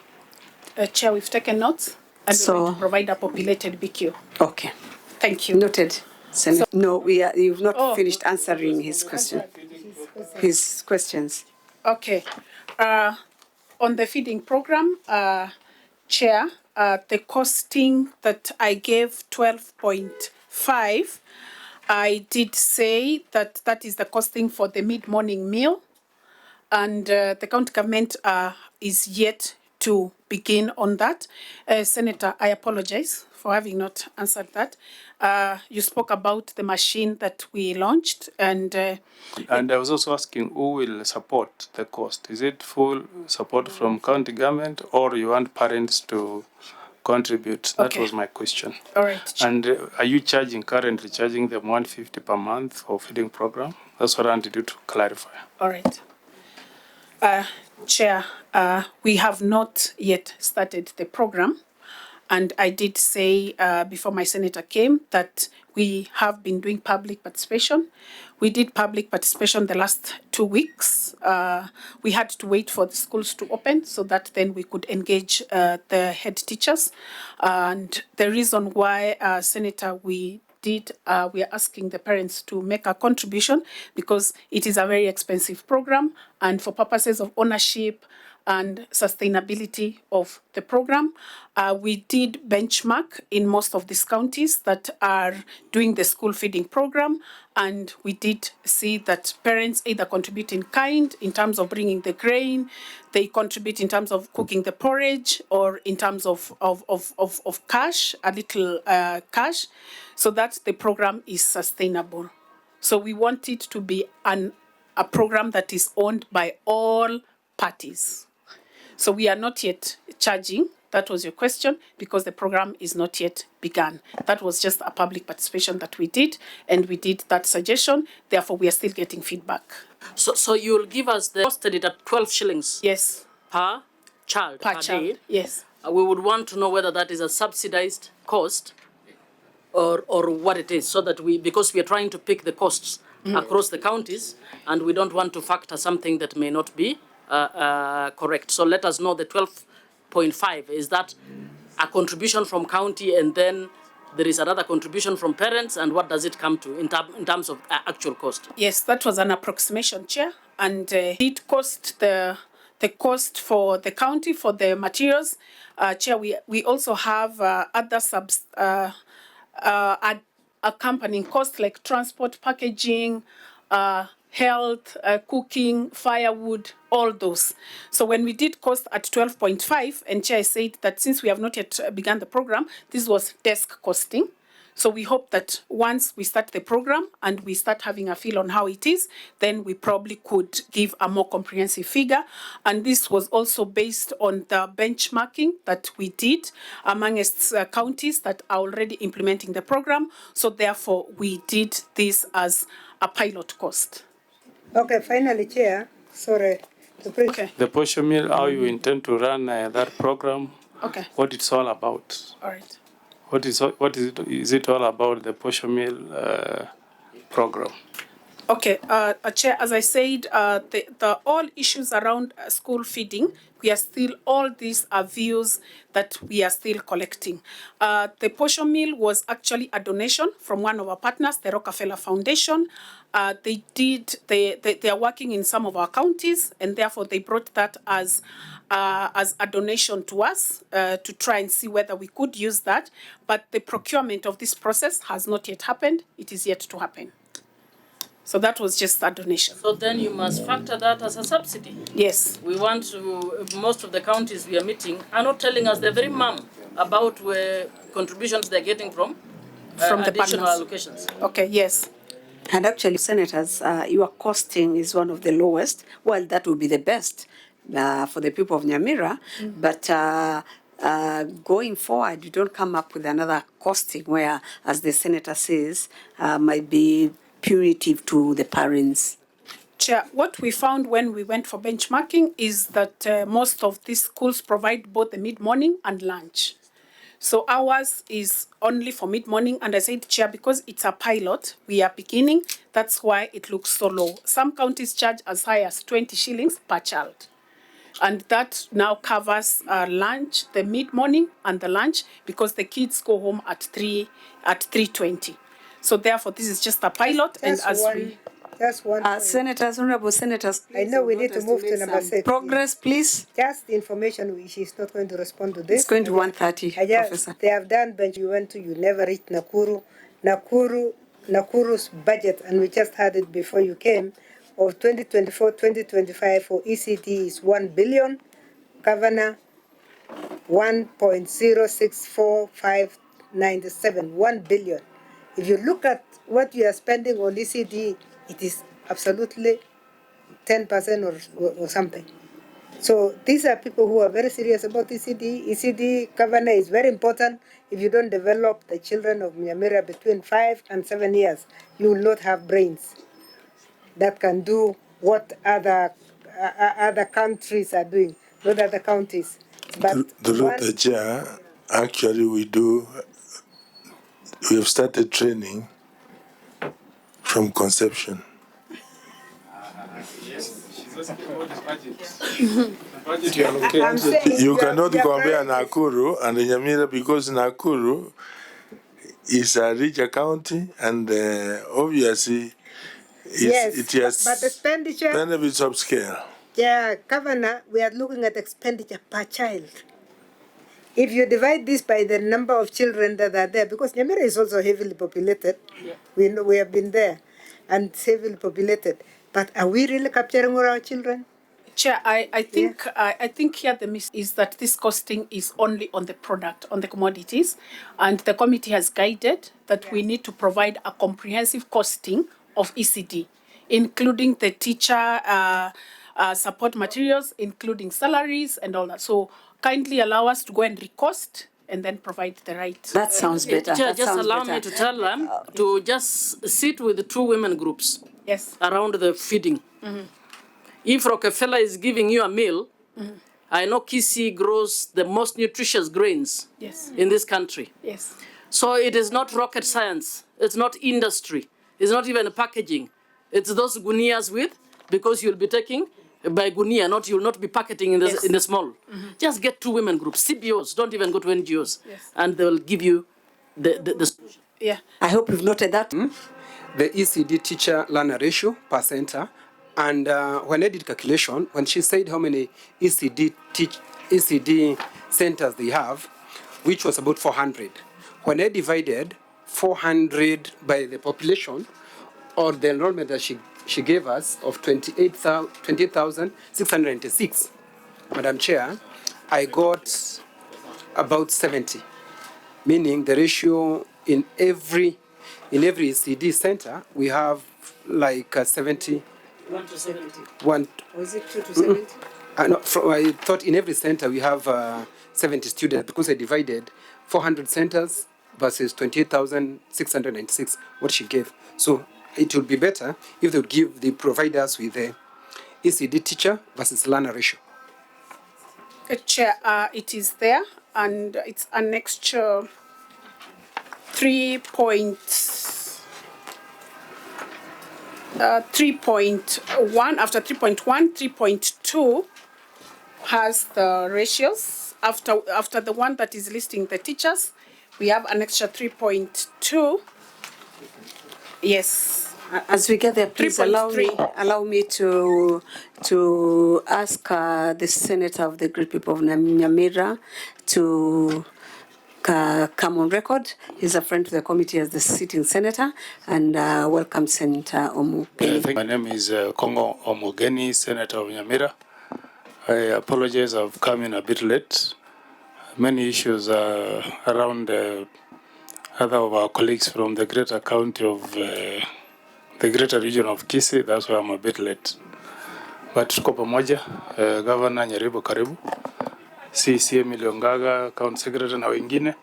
Chair, we've taken notes and we're going to provide a populated BQ. Okay. Thank you. Noted. Senator. No, you've not finished answering his question. His questions. Okay. On the feeding program, Chair, the costing that I gave 12.5, I did say that that is the costing for the mid-morning meal, and the county government is yet to begin on that. Senator, I apologize for having not answered that. You spoke about the machine that we launched, and I was also asking who will support the cost. Is it full support from county government, or you want parents to contribute? That was my question. All right. And are you currently charging them 150 per month for feeding program? That's what I wanted you to clarify. All right. Chair, we have not yet started the program. And I did say before my senator came that we have been doing public participation. We did public participation the last 2 weeks. We had to wait for the schools to open so that then we could engage the head teachers. And the reason why, Senator, we are asking the parents to make a contribution because it is a very expensive program, and for purposes of ownership and sustainability of the program. We did benchmark in most of these counties that are doing the school feeding program, and we did see that parents either contribute in kind in terms of bringing the grain, they contribute in terms of cooking the porridge, or in terms of cash, a little cash, so that the program is sustainable. So we want it to be a program that is owned by all parties. So we are not yet charging, that was your question, because the program is not yet begun. That was just a public participation that we did, and we did that suggestion. Therefore, we are still getting feedback. So you'll give us the costed it at 12 shillings? Yes. Per child? Per child, day? yes. We would want to know whether that is a subsidized cost or what it is, so that because we are trying to pick the costs across the counties, and we don't want to factor something that may not be correct. So let us know the 12.5. Is that a contribution from county, and then there is another contribution from parents, and what does it come to in terms of actual cost? Yes, that was an approximation, Chair, and it cost the cost for the county for the materials. Chair, we also have other accompanying costs like transport, packaging, health, cooking, firewood, all those. So when we did cost at 12.5, and Chair said that since we have not yet begun the program, this was desk costing. So we hope that once we start the program and we start having a feel on how it is, then we probably could give a more comprehensive figure. And this was also based on the benchmarking that we did amongst counties that are already implementing the program. So therefore, we did this as a pilot cost. Okay, finally, Chair, sorry. Okay. The portion meal, how you intend to run that program, Okay. what it's all about. All right. What is it all about, the portion meal program? Okay, Chair, as I said, the all issues around school feeding, we are still, all these are views that we are still collecting. The portion meal was actually a donation from one of our partners, the Rockefeller Foundation. They are working in some of our counties, and therefore they brought that as a donation to us to try and see whether we could use that. But the procurement of this process has not yet happened. It is yet to happen. So that was just a donation. So then you must factor that as a subsidy. Yes. We want to, most of the counties we are meeting are not telling us the very mum about where contributions they're getting from From the additional partners. allocations. Okay, yes. And actually, senators, your costing is one of the lowest. Well, that would be the best for the people of Nyamira. But going forward, you don't come up with another costing where, as the senator says, might be punitive to the parents. Chair, what we found when we went for benchmarking is that most of these schools provide both the mid-morning and lunch. So ours is only for mid-morning, and I said, Chair, because it's a pilot, we are beginning, that's why it looks so low. Some counties charge as high as 20 shillings per child. And that now covers lunch, the mid-morning and the lunch, because the kids go home at 3:20. So therefore, this is just a pilot, and as we... Just one point. Senators, honorable senators, I know we need to move to number 6. progress, please. Just the information, she's not going to respond to this. It's going to 1:30, Professor. They have done bench. You went to, you never reached Nakuru. Nakuru's budget, and we just had it before you came, of 2024-2025 for ECD is 1 billion. Governor, 1.064597, 1 billion. If you look at what you are spending on ECD, it is absolutely 10% or something. So these are people who are very serious about ECD. ECD, governor, is very important. If you don't develop the children of Nyamira between 5 and 7 years, you will not have brains that can do what other countries are doing, not other counties. But The chair, actually we have started training from conception. You cannot compare Nakuru and Nyamira because Nakuru is a richer county and obviously it has but expenditure, benefits of scale. Yeah, Governor, we are looking at expenditure per child. If you divide this by the number of children that are there, because Nyamira is also heavily populated, we know we have been there, and it's heavily populated. But are we really capturing all our children? Chair, I think here the miss is that this costing is only on the product, on the commodities, and the committee has guided that we need to provide a comprehensive costing of ECD, including the teacher support materials, including salaries and all that. So kindly allow us to go and recost and then provide the right. That sounds better. Chair, just allow me to tell them to just sit with the 2 women groups. Yes. Around the feeding. If Rockefeller is giving you a meal, I know Kisii grows the most nutritious grains in this country. Yes. So it is not rocket science. It's not industry. It's not even packaging. It's those gunias because you'll be taking by gunia, you'll not be packeting in the small. Just get 2 women groups, CBOs, don't even go to NGOs, and they'll give you the Yeah. I hope you've noted that. The ECD teacher-learner ratio per center. And when I did calculation, when she said how many ECD centers they have, which was about 400, when I divided 400 by the population, or the enrollment that she gave us of 28,696, Madam Chair, I got about 70, meaning the ratio in every ECD center, we have like 70. 1 to 70. Was it 2 to 70? No, I thought in every center we have 70 students because I divided 400 centers versus 28,696, what she gave. So it would be better if they would give the providers with the ECD teacher versus learner ratio. Chair, it is there, and it's annexure 3. 3.1, after 3.1, 3.2 has the ratios. After the one that is listing the teachers, we have an extra 3.2. Yes. As we get there, please allow me to ask the senator of the great people of Nyamira to come on record. He's a friend to the committee as the sitting senator, and welcome Senator Omupeni. My name is Kongo Omugeni, Senator of Nyamira. I apologize, I've come in a bit late. Many issues around other of our colleagues from the greater county of the greater region of Kisii. That's why I'm a bit late. But tuko pamoja, Governor Nyaribo karibu, CCM Miliongaga, County Secretary na wengine,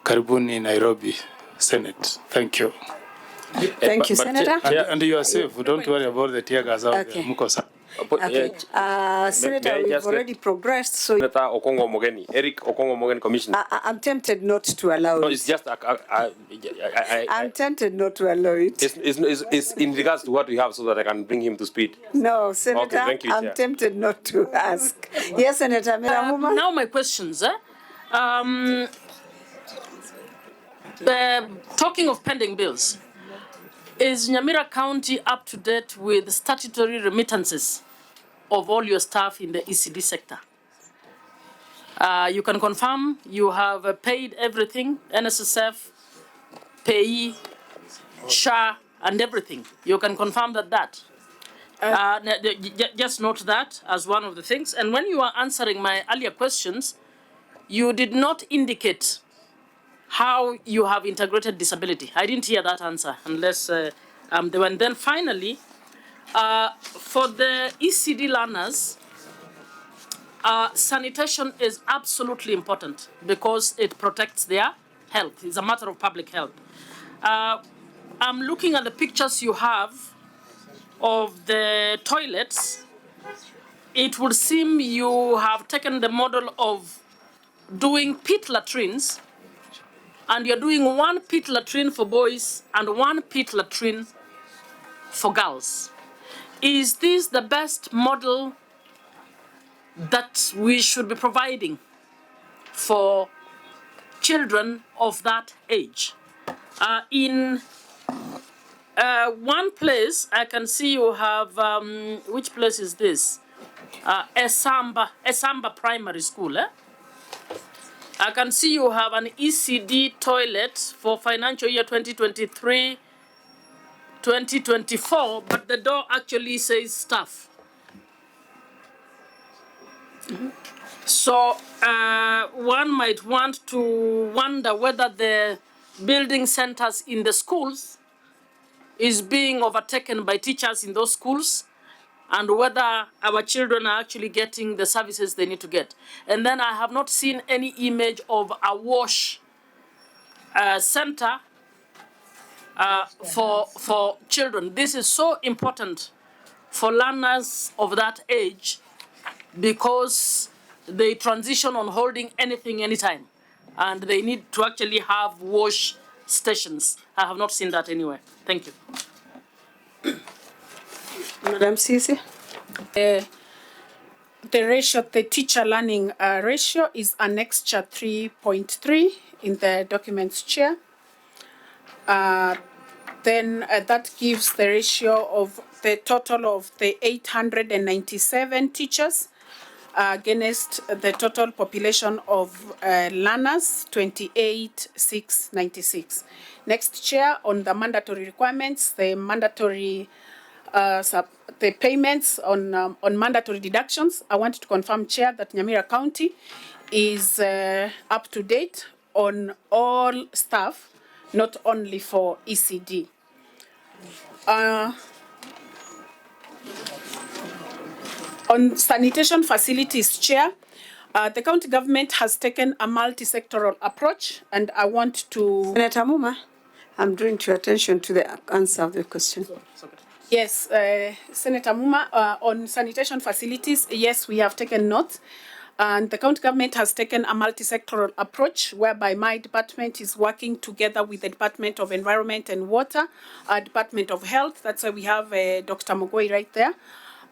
karibuni Nairobi Senate. Thank you. Thank you, Senator. And you are safe. Don't worry about the tear gas out there. Mukosa. Okay. Senator, we've already progressed, so Senator Okongo Omogeni, Eric Okongo Omogeni Commissioner. I'm tempted not to allow No, it. it's just I'm tempted not to allow it. It's in regards to what we have, so that I can bring him to speed. No, Senator, Okay, thank you, I'm Chair. tempted not to ask. Yes, Senator Miramuma? Now my questions. Talking of pending bills, is Nyamira County up to date with statutory remittances of all your staff in the ECD sector? You can confirm you have paid everything, NSSF, PAYE, SHA, and everything. You can confirm that. Just note that as one of the things. And when you are answering my earlier questions, you did not indicate how you have integrated disability. I didn't hear that answer unless and then finally, for the ECD learners, sanitation is absolutely important because it protects their health. It's a matter of public health. I'm looking at the pictures you have of the toilets. It would seem you have taken the model of doing pit latrines, and you're doing one pit latrine for boys and one pit latrine for girls. Is this the best model that we should be providing for children of that age? In one place, I can see you have, which place is this? Esamba Primary School, I can see you have an ECD toilet for financial year 2023-2024, but the door actually says staff. So one might want to wonder whether the building centers in the schools is being overtaken by teachers in those schools, and whether our children are actually getting the services they need to get. And then I have not seen any image of a wash center for children. This is so important for learners of that age because they transition on holding anything anytime, and they need to actually have wash stations. I have not seen that anywhere. Thank you. Madam Sisi? The ratio, the teacher learning ratio is annexed 3.3 in the documents, Chair. Then that gives the ratio of the total of the 897 teachers against the total population of learners, 28,696. Next, Chair, on the mandatory requirements, the mandatory the payments on mandatory deductions, I want to confirm, Chair, that Nyamira County is up to date on all staff, not only for ECD. On sanitation facilities, Chair, the county government has taken a multi-sectoral approach, and I want to... Senator Muma, I'm drawing to your attention to the answer of the question. Yes, Senator Muma, on sanitation facilities, yes, we have taken note. And the county government has taken a multi-sectoral approach whereby my department is working together with the Department of Environment and Water, Department of Health. That's why we have Dr. Mogoi right there.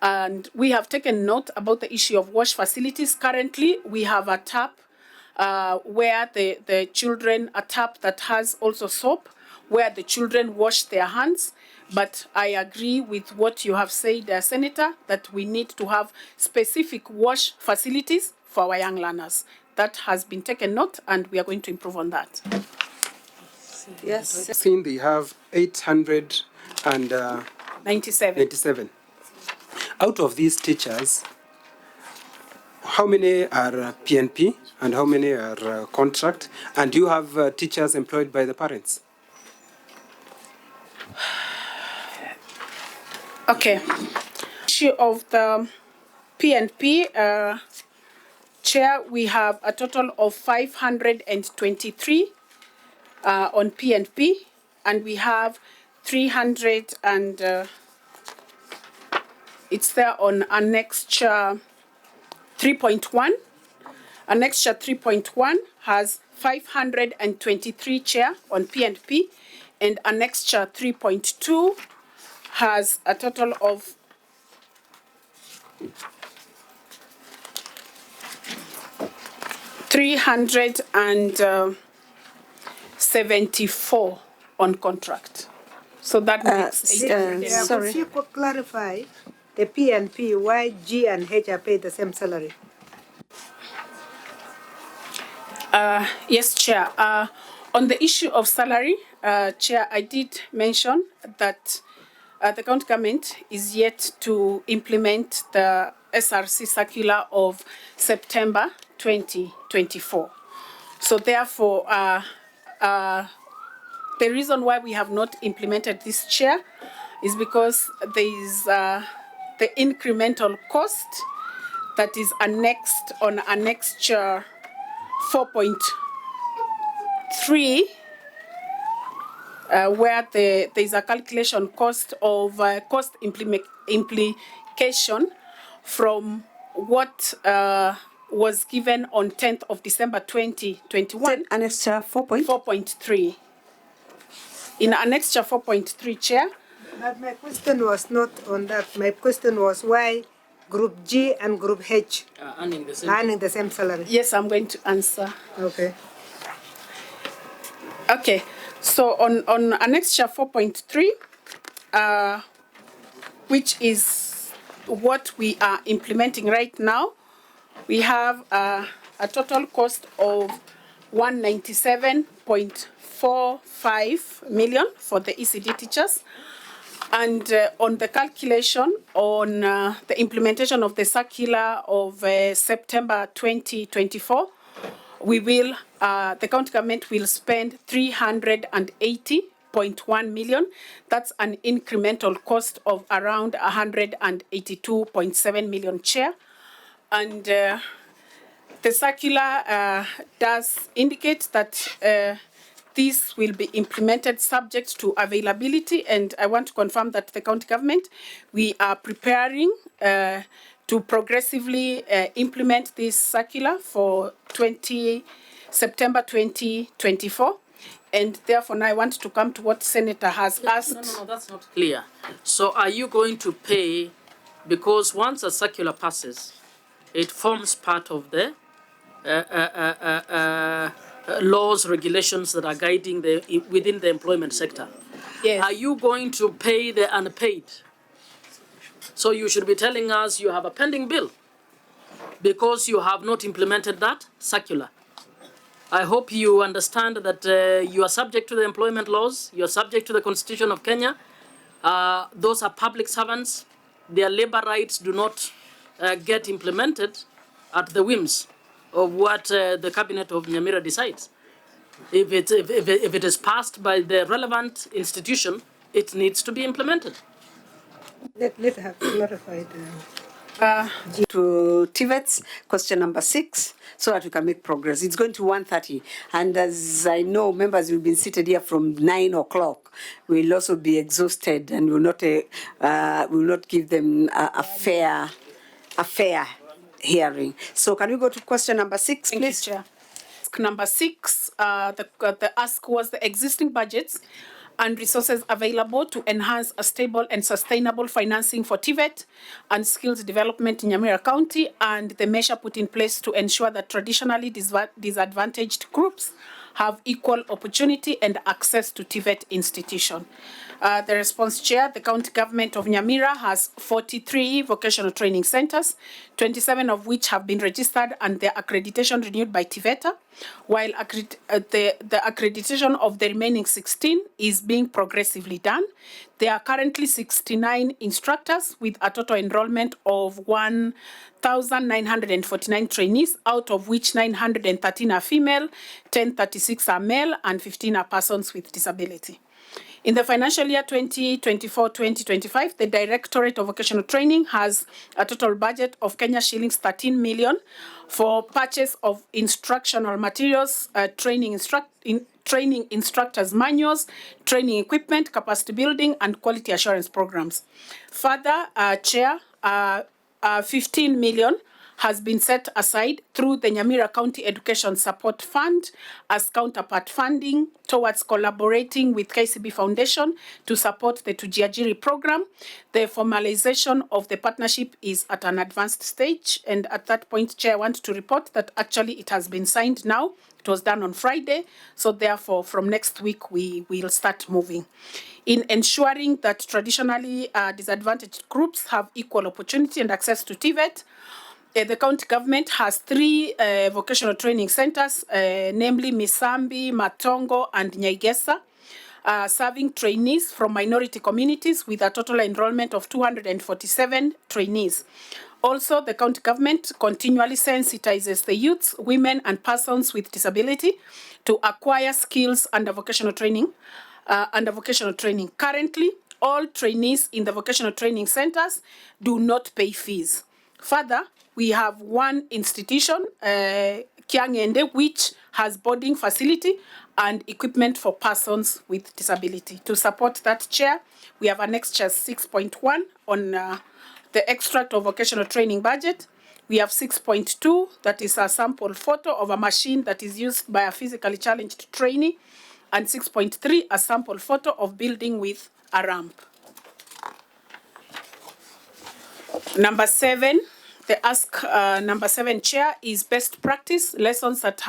And we have taken note about the issue of wash facilities. Currently, we have a tap where the children, a tap that has also soap, where the children wash their hands. But I agree with what you have said, Senator, that we need to have specific wash facilities for our young learners. That has been taken note, and we are going to improve on that. Yes. Seen they have 897. Out of these teachers, how many are PNP and how many are contract? And do you have teachers employed by the parents? Okay. Issue of the PNP, Chair, we have a total of 523 on PNP, and we have 300 and it's there on Annexure 3.1. Annexure 3.1 has 523 chair on PNP, and Annexure 3.2 has a total of 374 on contract. So that makes Could you clarify the PNP, why G and H are paid the same salary? Yes, Chair. On the issue of salary, Chair, I did mention that the county government is yet to implement the SRC circular of September 2024. So therefore, the reason why we have not implemented this, Chair, is because there is the incremental cost that is annexed on Annexure 4.3, where there is a calculation cost of cost implication from what was given on 10th of December 2021. Annexure 4.3. In Annexure 4.3, Chair. But my question was not on that. My question was why Group G and Group H Earning the same salary. Yes, I'm going to answer. Okay. Okay, so on Annexure 4.3, which is what we are implementing right now, we have a total cost of 197.45 million for the ECD teachers. And on the calculation on the implementation of the circular of September 2024, we will, the county government will spend 380.1 million. That's an incremental cost of around 182.7 million, Chair. And the circular does indicate that this will be implemented subject to availability, and I want to confirm that the county government, we are preparing to progressively implement this circular for September 2024. And therefore, now I want to come to what Senator has asked. No, that's not clear. So are you going to pay, because once a circular passes, it forms part of the laws, regulations that are guiding within the employment sector. Yes. Are you going to pay the unpaid? So you should be telling us you have a pending bill because you have not implemented that circular. I hope you understand that you are subject to the employment laws, you are subject to the Constitution of Kenya. Those are public servants. Their labor rights do not get implemented at the whims of what the cabinet of Nyamira decides. If it is passed by the relevant institution, it needs to be implemented. Let her clarify To TVET's question number 6, so that we can make progress. It's going to 1:30, and as I know, members will be seated here from 9 o'clock. We'll also be exhausted, and will not give them a fair hearing. So can we go to question number 6, Thank you, please? Chair. Number 6, the ask was the existing budgets and resources available to enhance a stable and sustainable financing for TVET and skills development in Nyamira County, and the measure put in place to ensure that traditionally disadvantaged groups have equal opportunity and access to TVET institution. The response, Chair, the county government of Nyamira has 43 vocational training centers, 27 of which have been registered and their accreditation renewed by TVETA, while the accreditation of the remaining 16 is being progressively done. There are currently 69 instructors with a total enrollment of 1,949 trainees, out of which 913 are female, 1036 are male, and 15 are persons with disability. In the financial year 2024-2025, the Directorate of Vocational Training has a total budget of Kenya shillings 13 million for purchase of instructional materials, training instructors manuals, training equipment, capacity building, and quality assurance programs. Further, Chair, 15 million has been set aside through the Nyamira County Education Support Fund as counterpart funding towards collaborating with KCB Foundation to support the Tujiajiri program. The formalization of the partnership is at an advanced stage, and at that point, Chair, I want to report that actually it has been signed now. It was done on Friday, so therefore from next week we will start moving. In ensuring that traditionally disadvantaged groups have equal opportunity and access to TVET, the county government has 3 vocational training centers, namely Misambi, Matongo, and Nyaigesa, serving trainees from minority communities with a total enrollment of 247 trainees. Also, the county government continually sensitizes the youths, women, and persons with disability to acquire skills under vocational training. Currently, all trainees in the vocational training centers do not pay fees. Further, we have one institution, Kiangende, which has boarding facility and equipment for persons with disability. To support that, Chair, we have annexed 6.1 on the extract of vocational training budget. We have 6.2, that is a sample photo of a machine that is used by a physically challenged trainee, and 6.3, a sample photo of building with a ramp. Number 7, the ask number 7, Chair, is best practice lessons that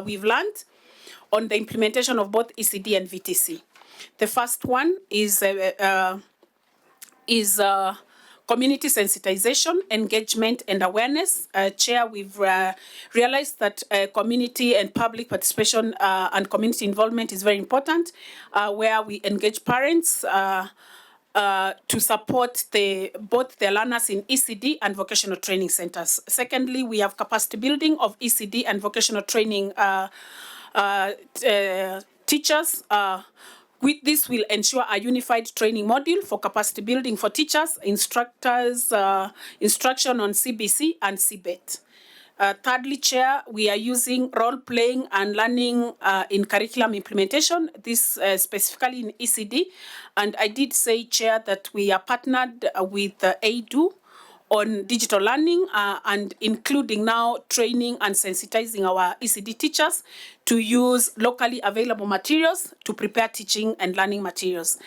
we've learned on the implementation of both ECD and VTC. The first one is community sensitization, engagement, and awareness. Chair, we've realized that community and public participation and community involvement is very important, where we engage parents to support both the learners in ECD and vocational training centers. Secondly, we have capacity building of ECD and vocational training teachers. This will ensure a unified training module for capacity building for teachers, instructors, instruction on CBC and CBET. Thirdly, Chair, we are using role-playing and learning in curriculum implementation, this specifically in ECD. And I did say, Chair, that we are partnered with AIDU on digital learning and including now training and sensitizing our ECD teachers to use locally available materials to prepare teaching and learning materials.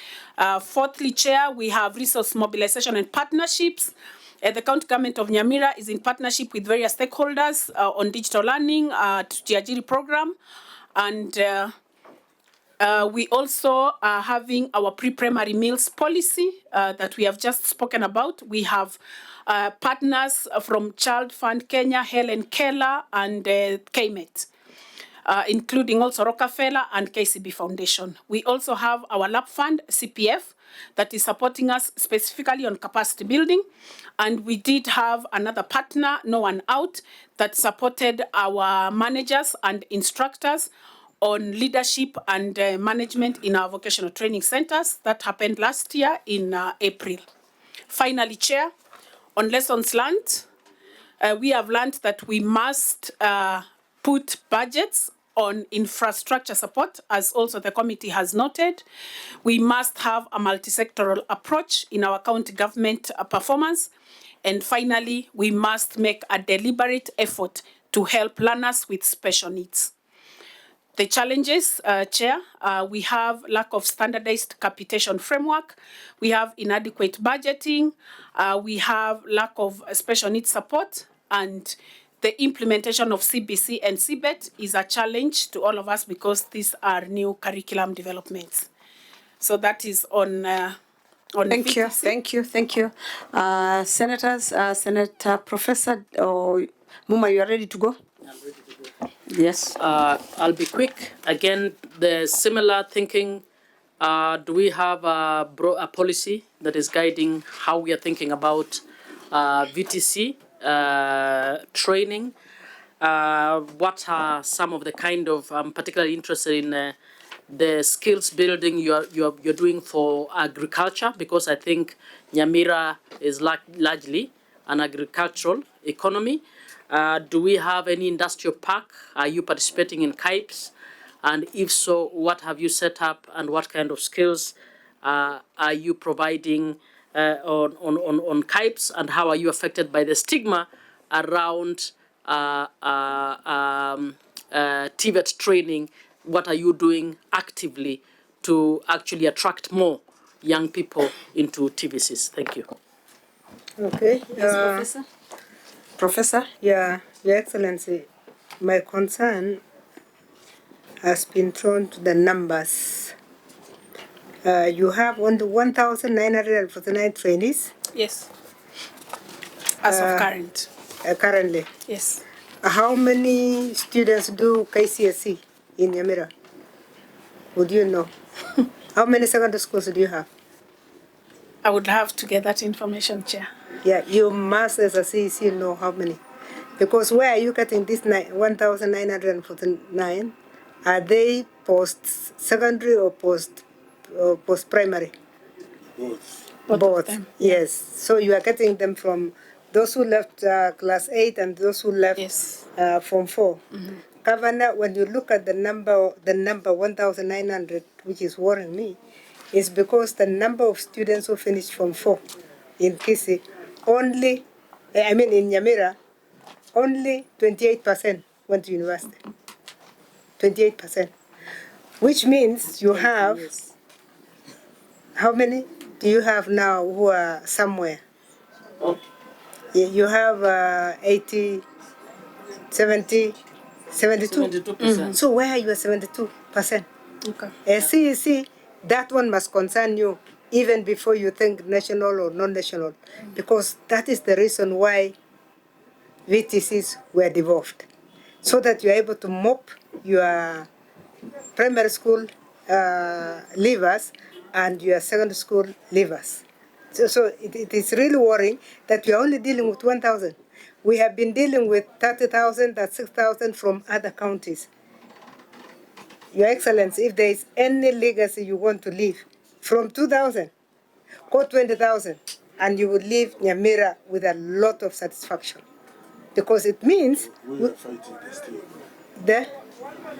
Fourthly, Chair, we have resource mobilization and partnerships. The county government of Nyamira is in partnership with various stakeholders on digital learning, Tujiajiri program, and we also are having our pre-primary meals policy that we have just spoken about. We have partners from Child Fund Kenya, Helen Keller, and KMET. Including also Rockefeller and KCB Foundation. We also have our lab fund, CPF, that is supporting us specifically on capacity building. And we did have another partner, No One Out, that supported our managers and instructors on leadership and management in our vocational training centers. That happened last year in April. Finally, Chair, on lessons learned, we have learned that we must put budgets on infrastructure support, as also the committee has noted. We must have a multi-sectoral approach in our county government performance. And finally, we must make a deliberate effort to help learners with special needs. The challenges, Chair, we have lack of standardized capitation framework, we have inadequate budgeting, we have lack of special needs support, and the implementation of CBC and CBET is a challenge to all of us because these are new curriculum developments. So that is on Thank you, VTC. thank you. Senators, Senator Professor Muma, you are ready to go? Yes. I'll be quick. Again, the similar thinking. Do we have a policy that is guiding how we are thinking about VTC training? What are some of the kind of, I'm particularly interested in the skills building you're doing for agriculture, because I think Nyamira is largely an agricultural economy. Do we have any industrial park? Are you participating in KIPES? And if so, what have you set up and what kind of skills are you providing on KIPES, and how are you affected by the stigma around TVET training? What are you doing actively to actually attract more young people into TVCs? Thank you. Okay. Yes, Professor. Professor? Yeah, Your Excellency, my concern has been thrown to the numbers. You have only 1,949 trainees Yes. As of current. Currently. Yes. How many students do KCSE in Nyamira? Would you know? How many secondary schools do you have? I would have to get that information, Chair. Yeah, you must, as a CEC, know how many. Because where are you getting this 1,949? Are they post-secondary or post-primary? Both. Both of them, yeah. Yes. So you are getting them from those who left class 8 and those who left Yes. Form 4. Governor, when you look at the number 1,900, which is worrying me, is because the number of students who finished Form 4 in Kisi, in Nyamira, only 28% went to university. 28%. Which means you have, how many do you have now who are somewhere? You have 80, 70, 72. 72%. So where are you at 72%? Okay. CEC, that one must concern you even before you think national or non-national, because that is the reason why VTCs were devolved, so that you are able to mop your primary school leavers and your secondary school leavers. So it is really worrying that we are only dealing with 1,000. We have been dealing with 30,000, that's 6,000 from other counties. Your Excellency, if there is any legacy you want to leave, from 2,000, go 20,000, and you will leave Nyamira with a lot of satisfaction. Because it means We are fighting the stigma. the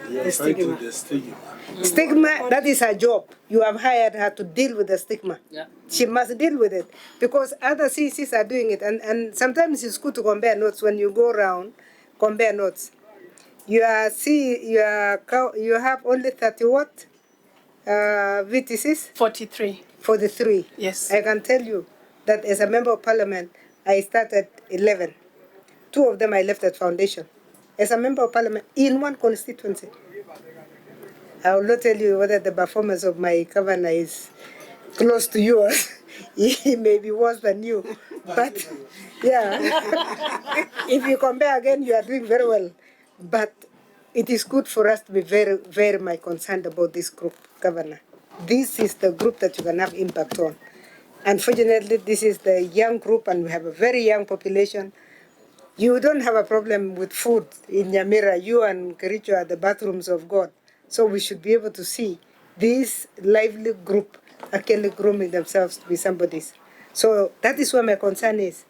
We are fighting the stigma. stigma, that is her job. You have hired her to deal with the stigma. Yeah. She must deal with it because other CCs are doing it. And sometimes it's good to compare notes when you go around, compare notes. You have only 30 what? VTCs? 43. 43. Yes. I can tell you that as a member of parliament, I started 11. 2 of them I left at foundation. As a member of parliament in one constituency. I will not tell you whether the performance of my governor is close to yours. He may be worse than you. But, yeah, if you compare again, you are doing very well. But it is good for us to be very, very much concerned about this group, Governor. This is the group that you can have impact on. Unfortunately, this is the young group, and we have a very young population. You don't have a problem with food in Nyamira. You and Kericho are the bathrooms of God. So we should be able to see this lively group actually grooming themselves to be somebody's. So that is where my concern is.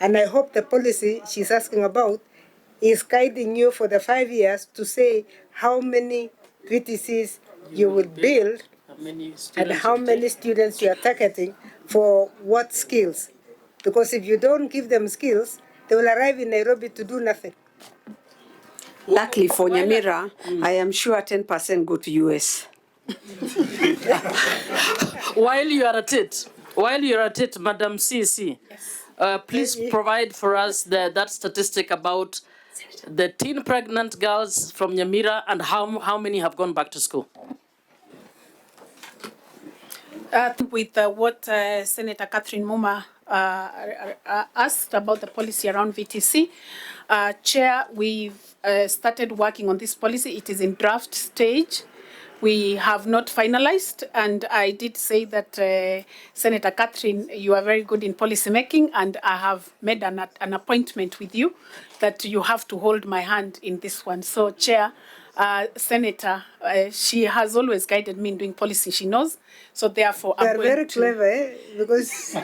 And I hope the policy she's asking about is guiding you for the 5 years to say how many VTCs you will build and how many students you are targeting for what skills. Because if you don't give them skills, they will arrive in Nairobi to do nothing. Luckily for Nyamira, I am sure 10% go to US. While you are at it, Madam CC, please provide for us that statistic about the teen pregnant girls from Nyamira and how many have gone back to school. With what Senator Catherine Muma asked about the policy around VTC, Chair, we've started working on this policy. It is in draft stage. We have not finalized, and I did say that Senator Catherine, you are very good in policy making, and I have made an appointment with you that you have to hold my hand in this one. So, Chair, Senator, she has always guided me in doing policy. She knows. So therefore, You are very clever, eh? Because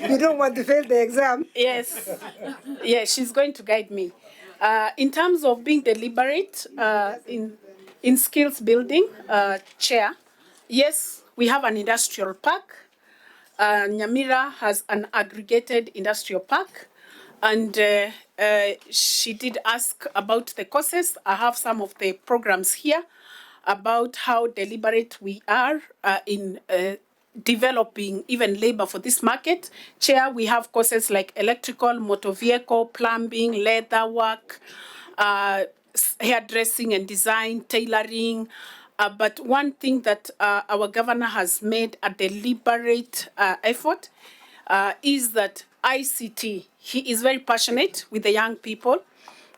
you don't want to fail the exam. Yes. Yes, she's going to guide me. In terms of being deliberate in skills building, Chair, yes, we have an industrial park. Nyamira has an aggregated industrial park. And she did ask about the courses. I have some of the programs here about how deliberate we are in developing even labor for this market. Chair, we have courses like electrical, motor vehicle, plumbing, leather work, hairdressing and design, tailoring. But one thing that our governor has made a deliberate effort is that ICT, he is very passionate with the young people.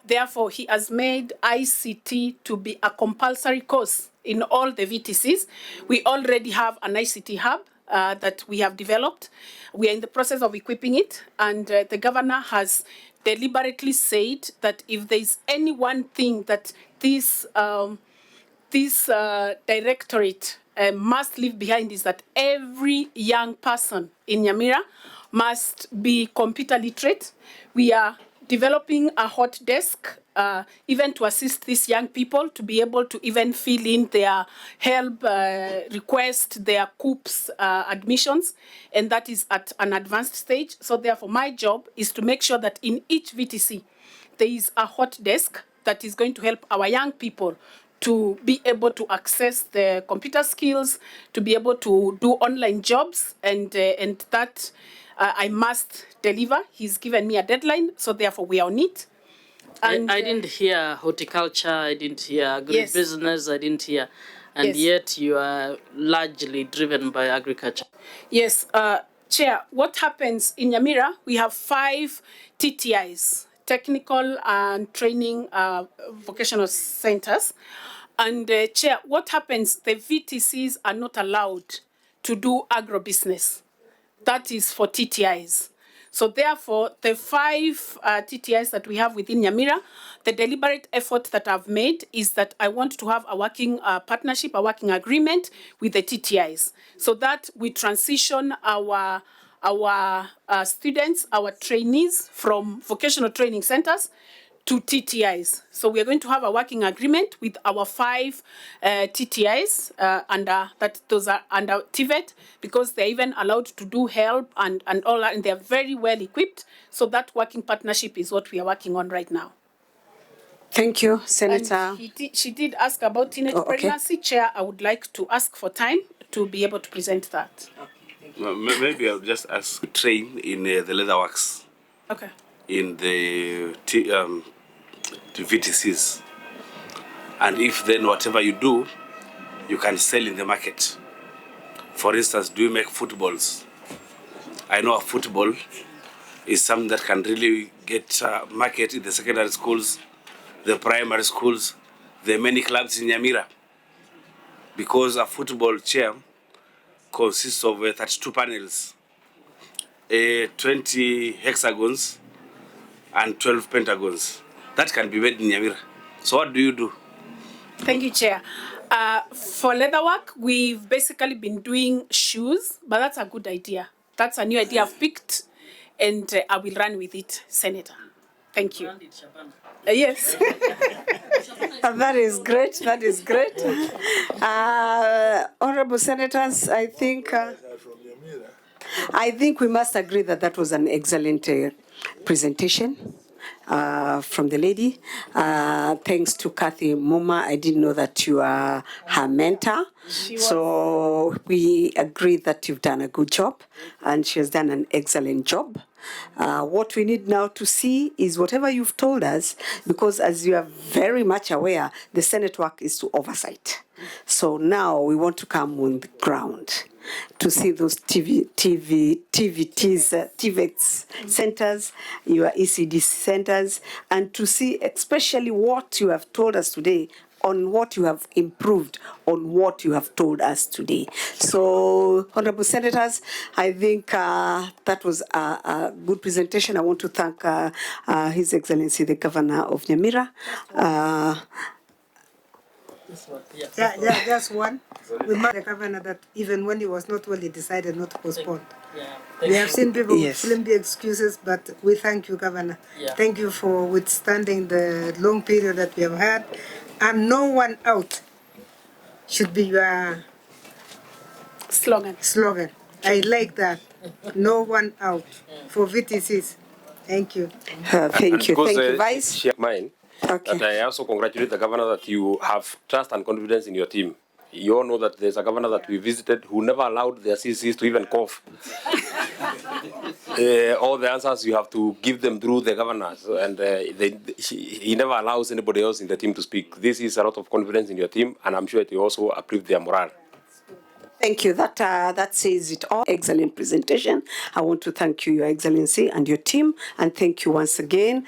Therefore, he has made ICT to be a compulsory course in all the VTCs. We already have an ICT hub that we have developed. We are in the process of equipping it, and the governor has deliberately said that if there is any one thing that this directorate must leave behind is that every young person in Nyamira must be computer literate. We are developing a hot desk even to assist these young people to be able to even fill in their help request, their COOPS admissions, and that is at an advanced stage. So therefore, my job is to make sure that in each VTC, there is a hot desk that is going to help our young people to be able to access the computer skills, to be able to do online jobs, and that I must deliver. He's given me a deadline, so therefore we are on it. And I didn't hear horticulture, I didn't hear agribusiness, I didn't hear, and yet you are largely driven by agriculture. Yes, Chair, what happens in Nyamira, we have 5 TTIs, technical and training vocational centers. And Chair, what happens, the VTCs are not allowed to do agribusiness. That is for TTIs. So therefore, the 5 TTIs that we have within Nyamira, the deliberate effort that I've made is that I want to have a working partnership, a working agreement with the TTIs, so that we transition our students, our trainees from vocational training centers to TTIs. So we are going to have a working agreement with our 5 TTIs those are under TVET, because they're even allowed to do help and all that, and they're very well equipped. So that working partnership is what we are working on right now. Thank you, Senator. She did ask about teenage pregnancy. Chair, I would like to ask for time to be able to present that. Maybe I'll just ask train in the leatherworks. Okay. In the VTCs. And if then whatever you do, you can sell in the market. For instance, do you make footballs? I know a football is something that can really get market in the secondary schools, the primary schools, the many clubs in Nyamira. Because a football, Chair, consists of 32 panels, 20 hexagons, and 12 pentagons. That can be made in Nyamira. So what do you do? Thank you, Chair. For leatherwork, we've basically been doing shoes, but that's a good idea. That's a new idea I've picked, and I will run with it, Senator. Thank you. Yes. That is great. That is great. Honorable Senators, I think I think we must agree that that was an excellent presentation from the lady. Thanks to Kathy Muma. I didn't know that you are her mentor. So we agree that you've done a good job, and she has done an excellent job. What we need now to see is whatever you've told us, because as you are very much aware, the Senate work is to oversight. So now we want to come on the ground to see those TVETs centers, your ECD centers, and to see especially what you have told us today on what you have improved on what you have told us today. So, Honorable Senators, I think that was a good presentation. I want to thank His Excellency the Governor of Nyamira. Just one. We must the governor that even when he was not well, he decided not to postpone. We have seen people with flimsy excuses, but we thank you, Governor. Thank you for withstanding the long period that we have had. And no one out should be your slogan. I like that. No one out for VTCs. Thank you. Thank you. Thank you, Vice. Share mine. Okay. That I also congratulate the governor that you have trust and confidence in your team. You all know that there's a governor that we visited who never allowed their CCs to even cough. All the answers you have to give them through the governors, and he never allows anybody else in the team to speak. This is a lot of confidence in your team, and I'm sure it will also uplift their morale. Thank you. That says it all. Excellent presentation. I want to thank you, Your Excellency, and your team, and thank you once again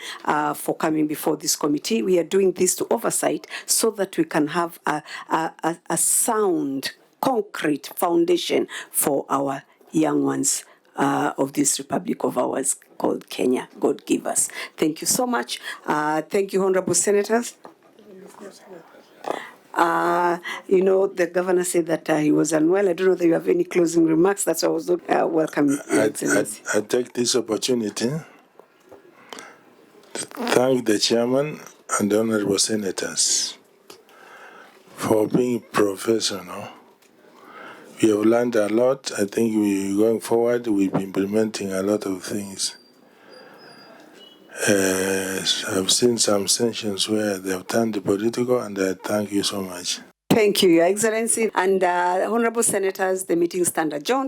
for coming before this committee. We are doing this to oversight so that we can have a sound, concrete foundation for our young ones of this republic of ours called Kenya. God give us. Thank you so much. Thank you, Honorable Senators. You know, the governor said that he was unwell. I don't know if you have any closing remarks. That's why I was not welcoming Your Excellency. I take this opportunity to thank the chairman and the honorable senators for being professional. We have learned a lot. I think going forward, we'll be implementing a lot of things. I've seen some sessions where they have turned political, and I thank you so much. Thank you, Your Excellency. And Honorable Senators, the meeting stands adjourned.